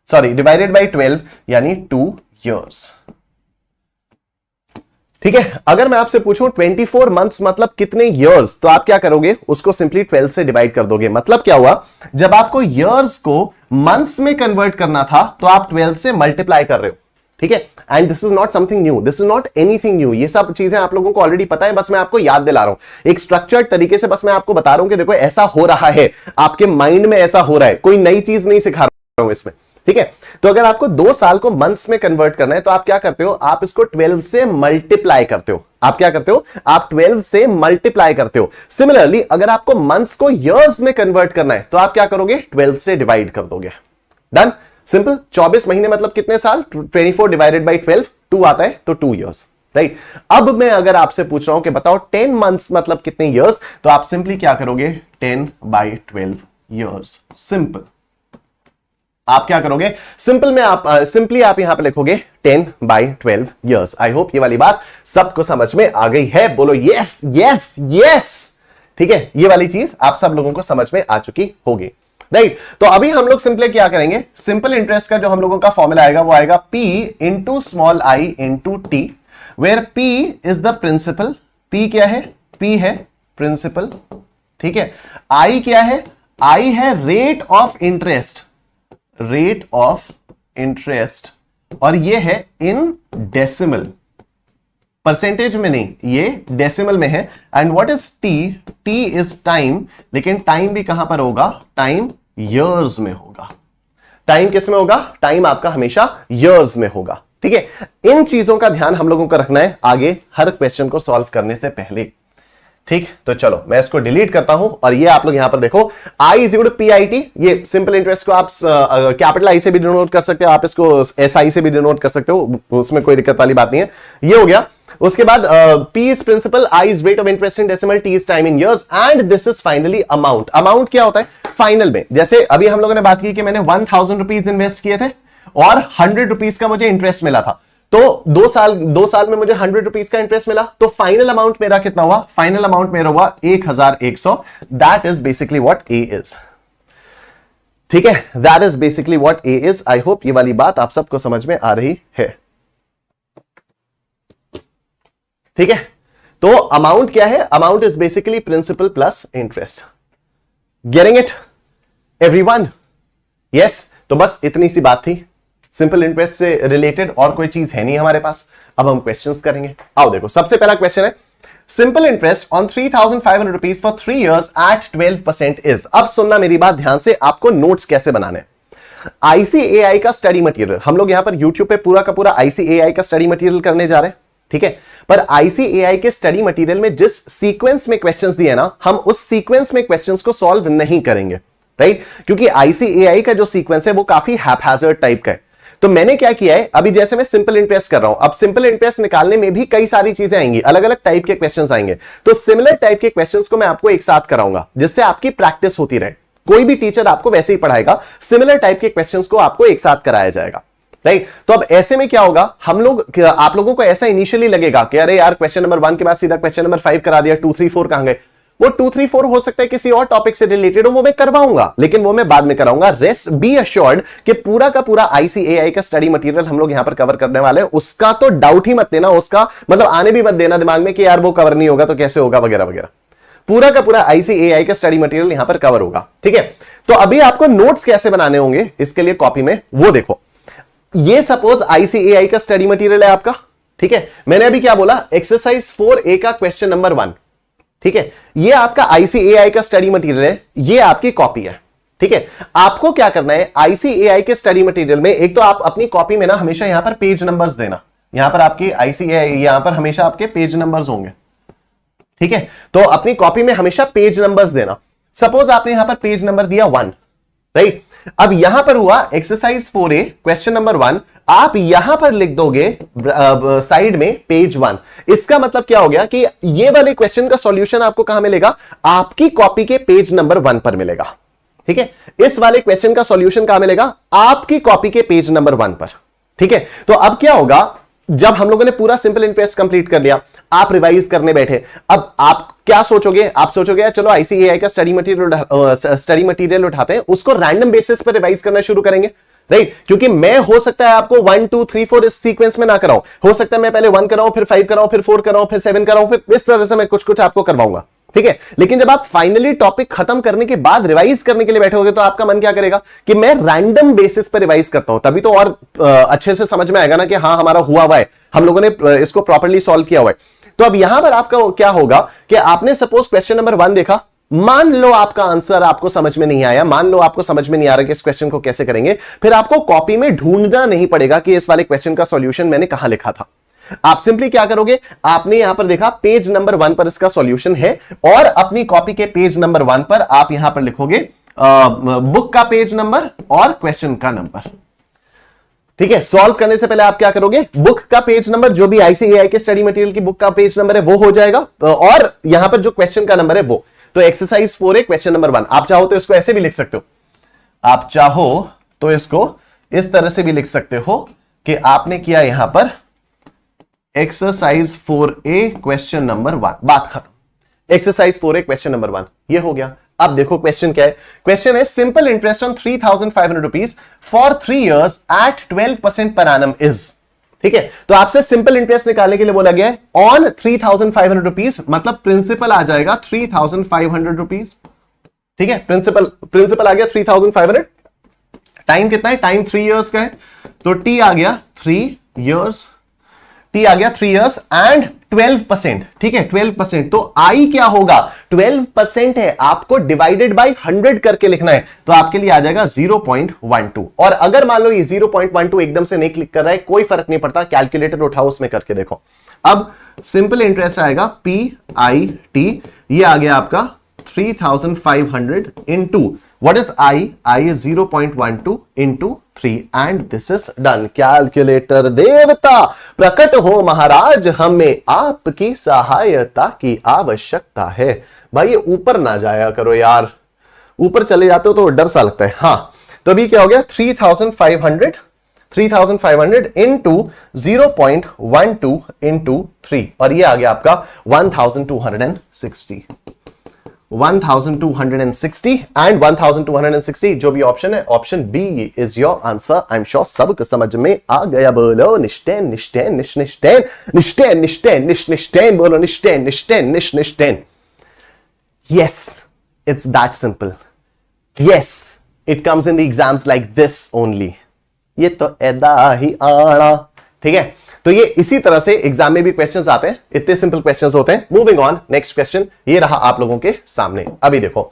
डिवाइडेड बाई 12 यानी 2 ईयर्स। ठीक है, अगर मैं आपसे पूछूं 24 मंथ्स मतलब कितने ईयर्स, तो आप क्या करोगे, उसको सिंपली 12 से डिवाइड कर दोगे। मतलब क्या हुआ, जब आपको ईयर्स को मंथ्स में कन्वर्ट करना था तो आप 12 से मल्टीप्लाई कर रहे हो। ठीक है, and this is not something new, this is not anything new, ये सब चीजें आप लोगों को ऑलरेडी पता है, बस मैं आपको याद दिला रहा हूं एक स्ट्रक्चर्ड तरीके से। बस मैं आपको बता रहा हूं कि देखो ऐसा हो रहा है, आपके माइंड में ऐसा हो रहा है, कोई नई चीज नहीं सिखा रहा हूं इसमें। ठीक है, तो अगर आपको 2 साल को मंथ्स में कन्वर्ट करना है तो आप क्या करते हो, आप इसको 12 से मल्टीप्लाई करते हो। आप क्या करते हो, आप 12 से मल्टीप्लाई करते हो। सिमिलरली अगर आपको मंथ्स को ईयर्स में कन्वर्ट करना है तो आप क्या करोगे, 12 से डिवाइड कर दोगे। Done, simple. 24 महीने मतलब कितने साल, 24 डिवाइडेड बाई 12, 2 आता है तो 2 ईयर्स। राइट। अब मैं अगर आपसे पूछ रहा हूं कि बताओ 10 मंथ्स मतलब कितने ईयर्स, तो आप सिंपली क्या करोगे, 10/12 ईयर्स। सिंपल। आप क्या करोगे, सिंपल में आप सिंपली आप यहां पे लिखोगे 10/12 ईयर्स। आई होप ये वाली बात सबको समझ में आ गई है। बोलो यस यस यस। ठीक है, ये वाली चीज आप सब लोगों को समझ में आ चुकी होगी, राइट। तो अभी हम लोग सिंपली क्या करेंगे, सिंपल इंटरेस्ट का जो हम लोगों का फॉर्मूला आएगा वो आएगा P into small I into T, where P is the principal. P क्या है, P है प्रिंसिपल, ठीक है। I क्या है, I है rate of interest, rate of interest, और ये है इन डेसिमल, परसेंटेज में नहीं, ये डेसिमल में है। And what is T, T is time, लेकिन टाइम भी कहां पर होगा, टाइम ईयर्स में होगा। टाइम किस में होगा, टाइम आपका हमेशा ईयर्स में होगा, ठीक है। इन चीजों का ध्यान हम लोगों को रखना है आगे हर क्वेश्चन को सॉल्व करने से पहले, ठीक। तो चलो मैं इसको डिलीट करता हूं, और ये आप लोग यहां पर देखो I is equal to PIT। ये सिंपल इंटरेस्ट को आप कैपिटल I से भी डिनोट कर सकते हो, आप इसको SI से भी डिनोट कर सकते हो, उसमें कोई दिक्कत वाली बात नहीं है। ये हो गया। उसके बाद P is principal, I is rate of interest in decimal, T is time in years, and this is finally amount. Amount क्या होता है फाइनल में, जैसे अभी हम लोगों ने बात की कि मैंने 1000 रुपीज इन्वेस्ट किए थे और 100 रुपीज का मुझे इंटरेस्ट मिला था, तो 2 साल में मुझे 100 रुपीज का इंटरेस्ट मिला, तो फाइनल अमाउंट मेरा कितना हुआ, फाइनल अमाउंट मेरा हुआ 1100। That is basically what A is, ठीक है। That is basically what A is. I hope ये वाली बात आप सबको समझ में आ रही है, ठीक है। तो अमाउंट क्या है, amount is basically principal plus interest. Getting it everyone? Yes. तो बस इतनी सी बात थी, सिंपल इंटरेस्ट से रिलेटेड और कोई चीज है नहीं हमारे पास। अब हम क्वेश्चंस करेंगे। आओ देखो, सबसे पहला क्वेश्चन है, simple interest on 3,500 rupees for 3 years at 12% is. अब सुनना मेरी बात ध्यान से, आपको नोट्स कैसे बनाने। ICAI का स्टडी मटेरियल, हम लोग यहां पर यूट्यूब पे पूरा का पूरा ICAI का स्टडी मटेरियल करने जा रहे हैं, ठीक है। पर ICAI के स्टडी मटेरियल में जिस सीक्वेंस में क्वेश्चंस दिए ना, हम उस सीक्वेंस में क्वेश्चंस को सॉल्व नहीं करेंगे, राइट। क्योंकि ICAI का जो सीक्वेंस है वो काफी हैपहैजर्ड टाइप का है। तो मैंने क्या किया है, अभी जैसे मैं सिंपल इंटरेस्ट कर रहा हूं, अब सिंपल इंटरेस्ट निकालने में भी कई सारी चीजें आएंगी, अलग अलग टाइप के क्वेश्चंस आएंगे, तो सिमिलर टाइप के क्वेश्चंस को मैं आपको एक साथ कराऊंगा, जिससे आपकी प्रैक्टिस होती रहे। कोई भी टीचर आपको वैसे ही पढ़ाएगा, सिमिलर टाइप के क्वेश्चंस को आपको एक साथ कराया जाएगा, राइट। तो अब ऐसे में क्या होगा, हम लोग, आप लोगों को ऐसा इनिशियली लगेगा कि अरे यार क्वेश्चन नंबर 1 के बाद सीधा क्वेश्चन नंबर 5 करा दिया, 2, 3, 4 कहां गए। वो 2, 3, 4 हो सकता है किसी और टॉपिक से रिलेटेड हो, वो मैं करवाऊंगा, लेकिन वो मैं बाद में कराऊंगा। रेस्ट बी अश्योर्ड कि पूरा का पूरा ICAI का स्टडी मटेरियल हम लोग यहां पर कवर करने वाले हैं। उसका तो डाउट ही मत देना, उसका मतलब आने भी मत देना दिमाग में कि यार वो कवर नहीं होगा तो कैसे होगा वगैरह वगैरह। पूरा का पूरा ICAI का स्टडी मटेरियल यहां पर कवर होगा, ठीक है। तो अभी आपको नोट्स कैसे बनाने होंगे इसके लिए कॉपी में, वो देखो। ये सपोज ICAI का स्टडी मटेरियल है आपका, ठीक है। मैंने अभी क्या बोला, एक्सरसाइज 4A का क्वेश्चन नंबर 1, ठीक है। ये आपका ICAI का स्टडी मटेरियल है, ये आपकी कॉपी है, ठीक है। आपको क्या करना है, ICAI के स्टडी मटेरियल में एक तो आप अपनी कॉपी में ना हमेशा यहां पर पेज नंबर्स देना, यहां पर आपकी ICAI यहां पर हमेशा आपके पेज नंबर्स होंगे, ठीक है। तो अपनी कॉपी में हमेशा पेज नंबर्स देना। सपोज आपने यहां पर पेज नंबर दिया 1, राइट। अब यहां पर हुआ एक्सरसाइज 4A क्वेश्चन नंबर 1, आप यहां पर लिख दोगे साइड में पेज 1। इसका मतलब क्या हो गया कि ये वाले क्वेश्चन का सॉल्यूशन आपको कहां मिलेगा, आपकी कॉपी के पेज नंबर 1 पर मिलेगा, ठीक है। इस वाले क्वेश्चन का सॉल्यूशन कहां मिलेगा, आपकी कॉपी के पेज नंबर 1 पर, ठीक है। तो अब क्या होगा, जब हम लोगों ने पूरा सिंपल इंटरेस्ट कंप्लीट कर लिया, आप रिवाइज करने बैठे, अब आप क्या सोचोगे, आप सोचोगे चलो ICAI का स्टडी मटेरियल उठाते हैं, उसको रैंडम बेसिस पर रिवाइज करना शुरू करेंगे, राइट। क्योंकि मैं हो सकता है आपको 1, 2, 3, 4 इस सीक्वेंस में ना कराऊं, हो सकता है मैं पहले 1 कराऊं, फिर 5 कराऊं, फिर 4 कराऊं, फिर 7 कराऊं, फिर इस तरह से मैं कुछ कुछ आपको करवाऊंगा, ठीक है। लेकिन जब आप फाइनली टॉपिक खत्म करने के बाद रिवाइज करने के लिए बैठोगे, तो आपका मन क्या करेगा कि मैं रैंडम बेसिस पर रिवाइज करता हूं, तभी तो और अच्छे से समझ में आएगा ना कि हाँ हमारा हुआ हुआ है, हम लोगों ने इसको प्रॉपर्ली सॉल्व किया हुआ है। तो अब यहां पर आपका क्या होगा कि आपने सपोज क्वेश्चन नंबर 1 देखा, मान लो आपका आंसर आपको समझ में नहीं आया, मान लो आपको समझ में नहीं आ रहा कि इस क्वेश्चन को कैसे करेंगे, फिर आपको कॉपी में ढूंढना नहीं पड़ेगा कि इस वाले क्वेश्चन का सॉल्यूशन मैंने कहां लिखा था। आप सिंपली क्या करोगे, आपने यहां पर देखा पेज नंबर 1 पर इसका सॉल्यूशन है, और अपनी कॉपी के पेज नंबर 1 पर आप यहां पर लिखोगे बुक का पेज नंबर और क्वेश्चन का नंबर, ठीक है, सॉल्व करने से पहले आप क्या करोगे, बुक का पेज नंबर जो भी आईसीएआई के स्टडी मटेरियल की बुक का पेज नंबर है वो हो जाएगा, और यहां पर जो क्वेश्चन का नंबर है वो, तो एक्सरसाइज 4 है क्वेश्चन नंबर 1। आप चाहो तो इसको ऐसे भी लिख सकते हो, आप चाहो तो इसको इस तरह से भी लिख सकते हो कि आपने किया यहां पर एक्सरसाइज 4A क्वेश्चन नंबर 1, बात खत्म। एक्सरसाइज 4A क्वेश्चन नंबर 1 ये हो गया। अब देखो क्वेश्चन क्या है, क्वेश्चन है simple interest on 3,500 rupees for 3 years at 12% पर एनम इज। ठीक है, तो आपसे सिंपल इंटरेस्ट निकालने के लिए बोला गया है ऑन 3,500 रुपीज, मतलब प्रिंसिपल आ जाएगा 3,500 रुपीज। ठीक है, प्रिंसिपल आ गया 3,500, टाइम कितना है, टाइम 3 years का है, तो टी आ गया 3 years, टी आ गया 3 years एंड 12%। ठीक है, 12%, तो आई क्या होगा, 12% है, आपको डिवाइडेड बाय 100 करके लिखना है, तो आपके लिए आ जाएगा 0.12। और अगर मान लो ये 0.12 एकदम से नहीं क्लिक कर रहा है, कोई फर्क नहीं पड़ता, कैलकुलेटर उठाओ उसमें करके देखो। अब सिंपल इंटरेस्ट आएगा PIT, ये आ गया आपका 3,500 into what is I is 0.12 into 3 and this is done। Calculator देवता प्रकट हो महाराज, हमें आपकी सहायता की आवश्यकता है। भाई ये ऊपर ना जाया करो यार, ऊपर चले जाते हो तो डर सा लगता है। हाँ, तो अभी क्या हो गया 3,500 इंटू 0.12 इंटू 3, और ये आ गया आपका 1,260 एंड 1,260 जो भी ऑप्शन है, option B is your answer. I am sure सबको समझ में आ गया। बोलो निष्ठेन निष्ठेन निष्ठेन निष्ठेन निष्ठेन निष्ठेन, बोलो निष्ठेन निष्ठेन निष्ठेन। Yes, it's that simple. Yes, it comes in the exams like this only. ये तो एदा ही आना। ठीक है, तो ये इसी तरह से एग्जाम में भी क्वेश्चंस आते हैं, इतने सिंपल क्वेश्चंस होते हैं। मूविंग ऑन, नेक्स्ट क्वेश्चन ये रहा आप लोगों के सामने। अभी देखो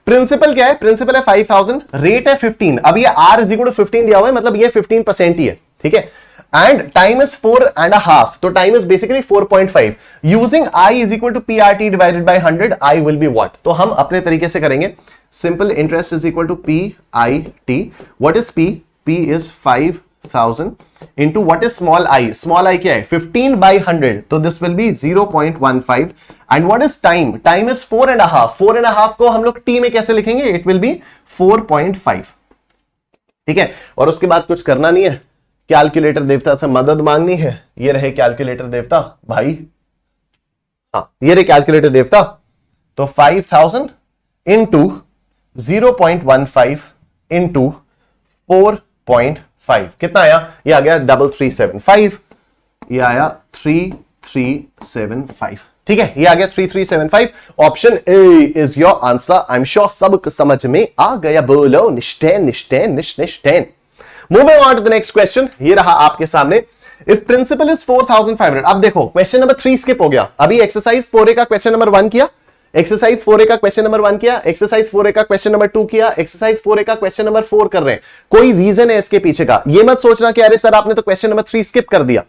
प्रिंसिपल क्या है, प्रिंसिपल है 5,000, रेट है 15। अब ये R इज इक्वल टू 15 दिया हुआ है, मतलब ये 15% ही है। ठीक है, एंड टाइम इज 4.5, तो time is basically 4.5। Using I is equal to PRT divided by 100, I will be what. तो हम अपने तरीके से करेंगे, simple interest is equal to PIT। What is P? P is 5,000 into what is small I? Small I क्या है, 15 by 100, तो this will be 0.15। and what is time? Time is 4.5। 4.5 को हम लोग t में कैसे लिखेंगे, it will be 4.5। ठीक है, और उसके बाद कुछ करना नहीं है, कैलकुलेटर देवता से मदद मांगनी है। ये रहे कैलकुलेटर देवता भाई, हाँ ये रहे कैलकुलेटर देवता। तो 5,000 into 0.15 into 4.5 कितना आया, ये आ गया 3375, ये आया 3375। ठीक है, ये आ गया 3375। Option A is your answer. I am sure सबको समझ में आ गया। बोलो निष्ठेन निष्ठेन निष्ठेन। Moving on to the next question, ये रहा आपके सामने। इफ प्रिंसिपल इज 4,500, अब देखो क्वेश्चन नंबर 3 स्किप हो गया। अभी एक्सरसाइज 4A का क्वेश्चन नंबर 1 किया, एक्सरसाइज 4A का क्वेश्चन नंबर 1 किया, एक्सरसाइज 4A का क्वेश्चन नंबर 2 किया, एक्सरसाइज 4A का क्वेश्चन नंबर 4 कर रहे हैं। कोई रीजन है इसके पीछे का, ये मत सोचना कि अरे सर आपने तो क्वेश्चन नंबर 3 स्किप कर दिया।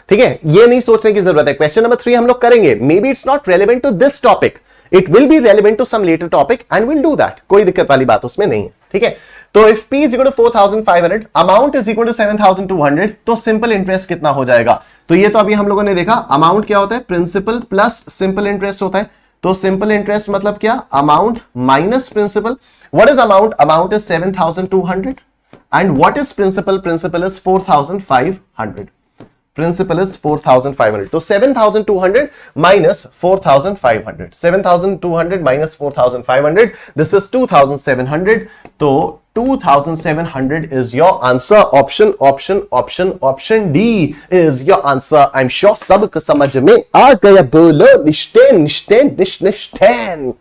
ठीक है, ये नहीं सोचने की जरूरत है। क्वेश्चन नंबर 3 हम लोग करेंगे, maybe it's not relevant to this topic, it will be relevant to some later topic and will do that. कोई दिक्कत वाली बात उसमें नहीं है। ठीक है, तो if P is equal to 4,500, amount is equal to 7,200, तो सिंपल इंटरेस्ट कितना हो जाएगा। तो ये तो अभी हम लोगों ने देखा, अमाउंट क्या होता है, प्रिंसिपल प्लस सिंपल इंटरेस्ट होता है। तो सिंपल इंटरेस्ट मतलब क्या, amount minus principal. What is amount? Amount is 7,200 and what is principal? Principal is 4,500। Principal is 4,500, तो 7,200 माइनस 4,500, 7,200 माइनस 4,500, दिस इज 2,700। तो 2,700 is your answer। Option option option option D is your answer। I am sure सबको समझ में आ गया। बोलो निष्ठेन निष्ठेन निष्ठेन।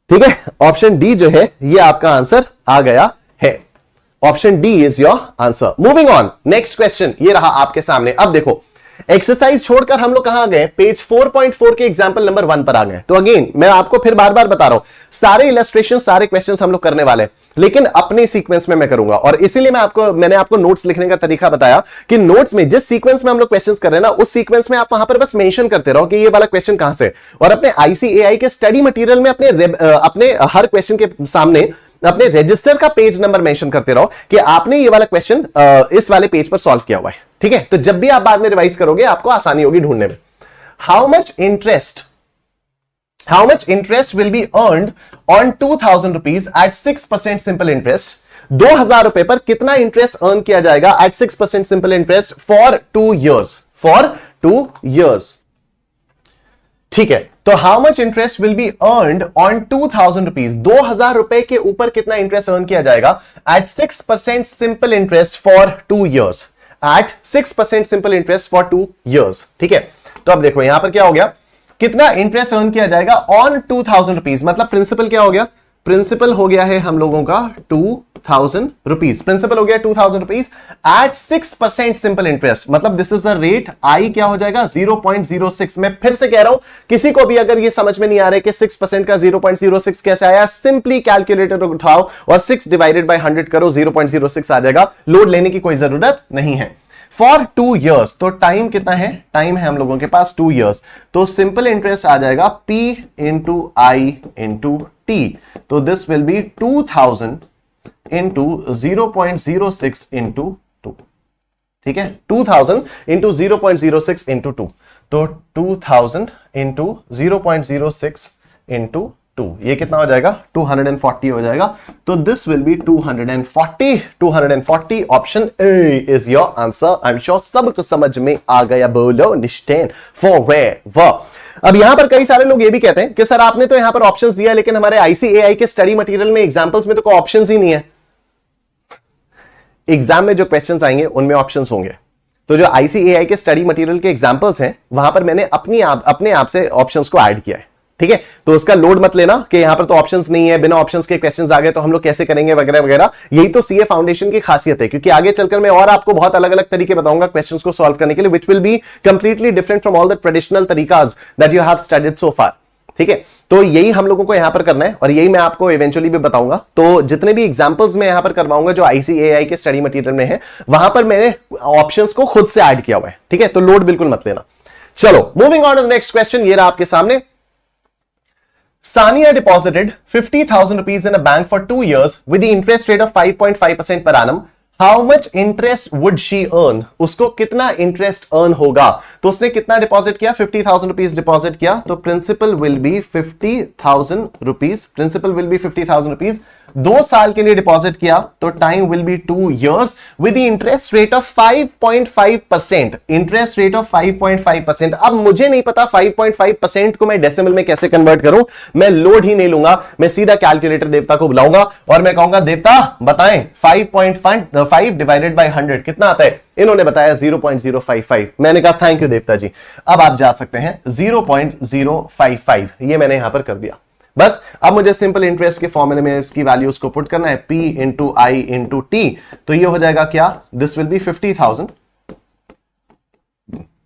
ठीक है, ऑप्शन डी जो है ये आपका आंसर आ गया है। Option D is your answer. Moving on, next question ये रहा आपके सामने। अब देखो एक्सरसाइज छोड़कर हम लोग कहां आ गए, पेज 4.4 के एग्जांपल नंबर 1 पर आ गए। तो अगेन मैं आपको फिर बार बार बता रहा हूं, सारे इलस्ट्रेशन सारे क्वेश्चंस हम लोग करने वाले हैं, लेकिन अपने सीक्वेंस में मैं करूंगा। और इसीलिए मैंने आपको नोट्स लिखने का तरीका बताया कि नोट्स में जिस सीक्वेंस में हम लोग क्वेश्चंस कर रहे हैं ना, उस सीक्वेंस में आप वहां पर बस मेंशन करते रहो कि ये वाला क्वेश्चन कहां से। और अपने आईसीएआई के स्टडी मटेरियल में अपने हर क्वेश्चन के सामने अपने रजिस्टर का पेज नंबर मेंशन करते रहो कि आपने ये वाला क्वेश्चन इस वाले पेज पर सॉल्व किया हुआ है, ठीक है। तो जब भी आप बाद में रिवाइज करोगे आपको आसानी होगी ढूंढने में। How much interest will be earned on 2000 rupees at 6% simple interest. 2000 रुपए पर कितना इंटरेस्ट अर्न किया जाएगा at 6% simple interest for 2 years। ठीक है, तो how much interest will be earned on 2000 rupees, 2000 रुपए के ऊपर कितना इंटरेस्ट अर्न किया जाएगा at 6% simple interest for 2 years, at 6% simple interest for 2 years। ठीक है, तो अब देखो यहां पर क्या हो गया, कितना इंटरेस्ट अर्न किया जाएगा ऑन 2000 रुपीज, मतलब प्रिंसिपल क्या हो गया, प्रिंसिपल हो गया है हम लोगों का 2000 रुपीज, प्रिंसिपल हो गया 2000 रुपीज एट 6% सिंपल इंटरेस्ट, मतलब दिस इज द रेट, आई क्या हो जाएगा 0.06। मैं फिर से कह रहा हूं, किसी को भी अगर ये समझ में नहीं आ रहा है कि 6% का 0.06 कैसे आया, सिंपली कैलकुलेटर उठाओ और 6 डिवाइडेड बाय 100 करो, 0.06 आ जाएगा, लोड लेने की कोई जरूरत नहीं है। फॉर 2 years, तो टाइम कितना है, टाइम है हम लोगों के पास 2 years, तो सिंपल इंटरेस्ट आ जाएगा P इंटू आई इंटू टी, तो this will be 2000 into 0.06 into 2। ठीक है, 2000 इंटू 0.06 इंटू 2, तो 2000 इंटू 0.06 इंटू 2, ये कितना हो जाएगा 240 हो जाएगा, तो this will be 240 option A is your answer. I am sure सबको समझ में आ गया, बोलो निश्चय फॉरएवर। अब यहां पर कई सारे लोग ये भी कहते हैं कि सर आपने तो यहां पर ऑप्शंस दिया लेकिन हमारे आईसीएआई के स्टडी मटेरियल में एग्जांपल्स में तो कोई ऑप्शंस ही नहीं है। एग्जाम में जो क्वेश्चंस आएंगे उनमें ऑप्शंस होंगे, तो जो आईसीएआई के स्टडी मटेरियल के एग्जांपल्स हैं वहां पर मैंने अपने आप से ऑप्शंस को ऐड किया है। ठीक है, तो उसका लोड मत लेना कि यहां पर तो ऑप्शंस नहीं है, बिना ऑप्शंस के क्वेश्चंस आ गए तो हम लोग कैसे करेंगे वगैरह वगैरह। यही तो सीए फाउंडेशन की खासियत है, क्योंकि आगे चलकर मैं और आपको बहुत अलग अलग तरीके बताऊंगा क्वेश्चंस को सॉल्व करने के लिए, which will be completely different from all the traditional तरीकाज that you have studied so far. ठीक है, तो यही हम लोगों को यहां पर करना है और यही मैं आपको इवेंचुअली भी बताऊंगा। तो जितने भी एग्जांपल्स मैं यहां पर करवाऊंगा जो आईसीएआई के स्टडी मटेरियल में है, वहां पर मैंने ऑप्शंस को खुद से ऐड किया हुआ है। ठीक है, तो लोड बिल्कुल मत लेना। चलो moving on to the next question, ये रहा आपके सामने। Sania deposited 50,000 rupees in a bank for 2 years with the interest rate of 5.5% per annum. How much interest would she earn? उसको कितना इंटरेस्ट अर्न होगा? तो उसने कितना डिपॉजिट किया, 50,000 रुपीज डिपॉजिट किया, तो principal will be 50,000 rupees, principal will be 50,000 rupees. 2 साल के लिए डिपॉजिट किया तो time will be 2 years with the interest rate of 5.5%, interest rate of 5.5%। अब मुझे नहीं पता 5.5% को मैं डेसिमल में कैसे कन्वर्ट करूं, मैं लोड ही नहीं लूंगा, मैं सीधा कैलकुलेटर देवता को बुलाऊंगा और मैं कहूंगा देवता बताएं 5 डिवाइडेड बाय 100 कितना आता है। इन्होंने बताया 0.055, मैंने कहा थैंक यू देवता जी, अब आप जा सकते हैं 0.055, ये मैंने यहां पर कर दिया। बस अब मुझे सिंपल इंटरेस्ट के फॉर्मूले में इसकी वैल्यूज को पुट करना है, P इंटू आई इंटू टी, तो ये हो जाएगा क्या, this will be 50,000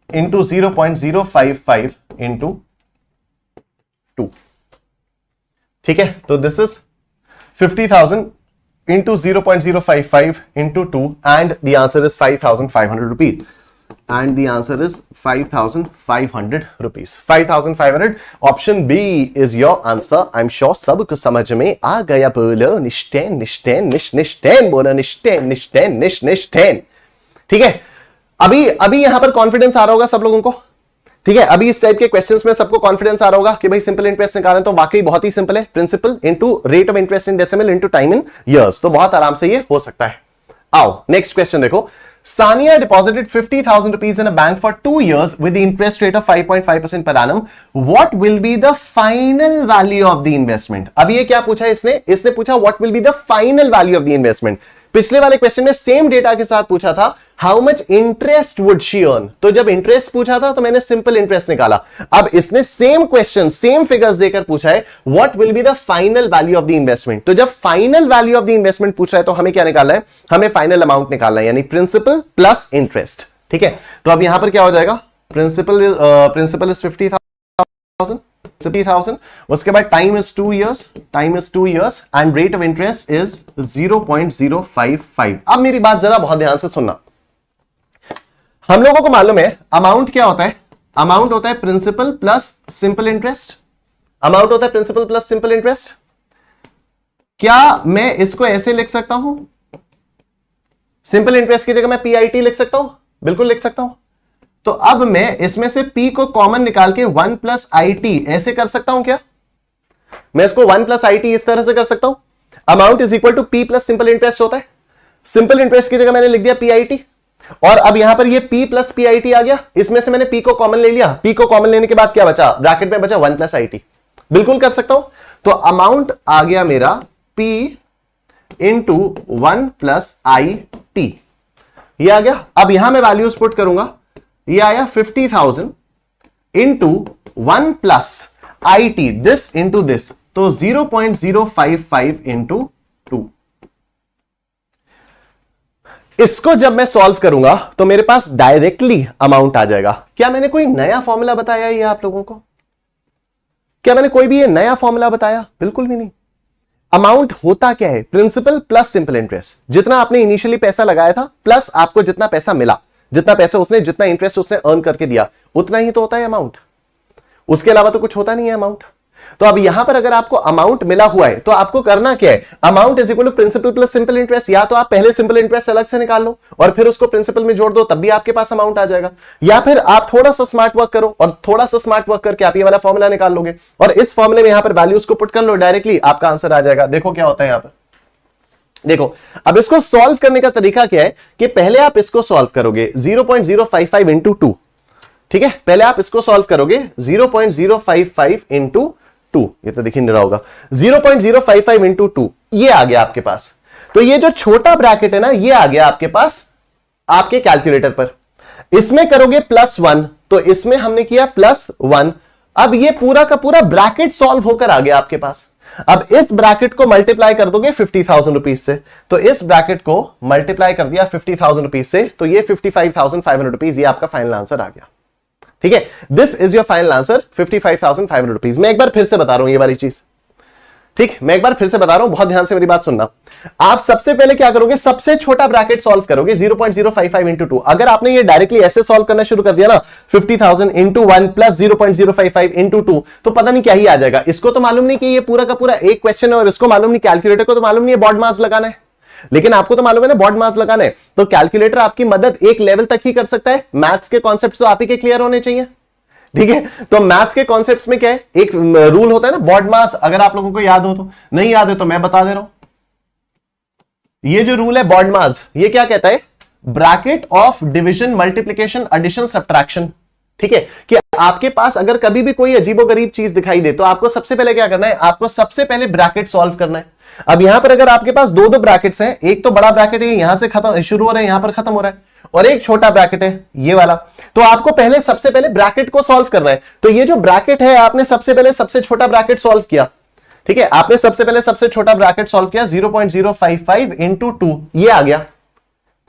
into 0.055 into 2। ठीक है, तो this is 50,000 into 0.055 into 2 and the answer is 5,500 rupees, and the answer is 5,500 rupees, 5,500। option B is your answer। I'm sure सबको समझ में आ गया, बोलो निश्चय निश्चय निश्चय, बोलो निश्चय निश्चय निश्चय। ठीक है, अभी यहां पर कॉन्फिडेंस आ रहा होगा सब लोगों को। ठीक है, अभी इस टाइप के क्वेश्चंस में सबको कॉन्फिडेंस आ रहा होगा कि भाई सिंपल इंटरेस्ट निकालना तो वाकई बहुत ही सिंपल है, principal into rate of interest in decimal into time in years, तो बहुत आराम से ये हो सकता है। आओ नेक्स्ट क्वेश्चन देखो। Sania deposited 50,000 rupees in a bank for 2 years with the interest rate of 5.5% per annum. What will be the final value of the investment? अब ये क्या पूछा है इसने पूछा what will be the final value of the investment। पिछले वाले question में सेम डेटा के साथ पूछा था how much interest would she earn, तो जब इंटरेस्ट पूछा था तो मैंने सिंपल इंटरेस्ट निकाला। अब इसने सेम क्वेश्चन सेम फिगर्स देकर पूछा है what will be the final value of the investment. तो जब final value of the investment पूछा है तो हमें क्या निकालना है, हमें फाइनल अमाउंट निकालना है, यानी प्रिंसिपल प्लस इंटरेस्ट। ठीक है, तो अब यहां पर क्या हो जाएगा, प्रिंसिपल इज 50,000, उसके बाद time is 2 years and rate of interest is 0.055। अब मेरी बात जरा बहुत ध्यान से सुनना, हम लोगों को मालूम है अमाउंट क्या होता है, अमाउंट होता है principal plus simple interest, amount होता है प्रिंसिपल प्लस सिंपल इंटरेस्ट। क्या मैं इसको ऐसे लिख सकता हूं? सिंपल इंटरेस्ट की जगह मैं पीआईटी लिख सकता हूं, बिल्कुल लिख सकता हूं। तो अब मैं इसमें से पी को कॉमन निकाल के 1 प्लस आई टी ऐसे कर सकता हूं क्या? मैं इसको 1 प्लस आई टी इस तरह से कर सकता हूं। Amount is equal to P plus simple interest होता है। सिंपल इंटरेस्ट की जगह मैंने लिख दिया पीआईटी, और अब यहां पर ये पी प्लस पीआईटी आ गया। इसमें से मैंने पी को कॉमन ले लिया, पी को कॉमन लेने के बाद क्या बचा? ब्रैकेट में बचा 1 प्लस आई टी। बिल्कुल कर सकता हूं। तो अमाउंट आ गया मेरा P into 1 plus I T, ये आ गया। अब यहां मैं वैल्यूज पुट करूंगा, ये आया 50,000 into 1 plus I T, this into this, तो 0.055 इंटू 2। इसको जब मैं सॉल्व करूंगा तो मेरे पास डायरेक्टली अमाउंट आ जाएगा। क्या मैंने कोई नया फॉर्मूला बताया ये आप लोगों को? क्या मैंने कोई भी ये नया फॉर्मूला बताया? बिल्कुल भी नहीं। अमाउंट होता क्या है? Principal plus simple interest. जितना आपने इनिशियली पैसा लगाया था प्लस आपको जितना पैसा मिला, जितना पैसा उसने, जितना इंटरेस्ट उसने अर्न करके दिया, उतना ही तो होता है अमाउंट। उसके अलावा तो कुछ होता नहीं है अमाउंट। तो अब यहां पर अगर आपको अमाउंट मिला हुआ है तो आपको करना क्या है? Amount is equal to principal plus simple interest. या तो आप पहले सिंपल इंटरेस्ट अलग से निकाल लो और फिर उसको प्रिंसिपल में जोड़ दो, तब भी आपके पास अमाउंट आ जाएगा। या फिर आप थोड़ा सा स्मार्ट वर्क करो और थोड़ा सा स्मार्ट वर्क करके आप ये वाला फॉर्मूला निकाल लोगे और इस फॉर्मूले में यहां पर वैल्यूज को पुट कर लो, डायरेक्टली आपका आंसर आ जाएगा। देखो क्या होता है यहां पर, देखो अब इसको सॉल्व करने का तरीका क्या है कि पहले आप इसको सॉल्व करोगे 0.055 इंटू 2, ठीक है? पहले आप इसको सॉल्व करोगे 0.055 इंटू 2, ये तो देखिए नहीं रहा होगा, 0.055 इंटू 2, ये आ गया आपके पास। तो ये जो छोटा ब्रैकेट है ना, ये आ गया आपके पास आपके कैलकुलेटर पर। इसमें करोगे +1, तो इसमें हमने किया +1। अब ये पूरा का पूरा ब्रैकेट सॉल्व होकर आ गया आपके पास। अब इस ब्रैकेट को मल्टीप्लाई कर दोगे 50,000 रुपीज से, तो इस ब्रैकेट को मल्टीप्लाई कर दिया 50,000 रुपीज से, तो ये 55,500 रुपीज, ये आपका फाइनल आंसर आ गया। ठीक है, this is your final answer 55,500 rupees. मैं एक बार फिर से बता रहा हूं ये वाली चीज, ठीक, मैं एक बार फिर से बता रहा हूं, बहुत ध्यान से मेरी बात सुनना। आप सबसे पहले क्या करोगे? सबसे छोटा ब्रैकेट सॉल्व करोगे 0.055 इंटू 2। अगर आपने ये डायरेक्टली ऐसे सॉल्व करना शुरू कर दिया ना, 50,000 इंटू 1 प्लस 0.055 इंटू 2, तो पता नहीं क्या ही आ जाएगा। इसको तो मालूम नहीं कि ये पूरा का पूरा एक क्वेश्चन है और इसको मालूम नहीं, कैलकुलेटर को तो मालूम नहीं है बॉड मास लगाना है, लेकिन आपको तो मालूम है ना बॉड मास लगाना है। तो कैलकुलेटर आपकी मदद एक लेवल तक ही कर सकता है। मैथ्स के कॉन्सेप्ट तो आप ही के क्लियर होने चाहिए, ठीक है? तो मैथ्स के कॉन्सेप्ट्स में क्या है, एक रूल होता है ना बॉड मास, अगर आप लोगों को याद हो तो, नहीं याद है तो मैं बता दे रहा हूं। ये जो रूल है बॉड मास, ये क्या कहता है? Bracket of division, multiplication, addition, subtraction. ठीक है, कि आपके पास अगर कभी भी कोई अजीबोगरीब चीज दिखाई दे तो आपको सबसे पहले क्या करना है? आपको सबसे पहले ब्रैकेट सॉल्व करना है। अब यहां पर अगर आपके पास दो ब्रैकेट्स हैं, एक तो बड़ा ब्रैकेट है यहां से खत्म शुरू हो रहा है, यहां पर खत्म हो रहा है, और एक छोटा ब्रैकेट है ये वाला, तो आपको पहले सबसे पहले ब्रैकेट को सॉल्व करना है। तो ये जो ब्रैकेट है, आपने सबसे पहले सबसे छोटा ब्रैकेट सॉल्व किया, ठीक है? आपने सबसे पहले सबसे छोटा ब्रैकेट सॉल्व किया 0.055 इंटू 2, ये आ गया,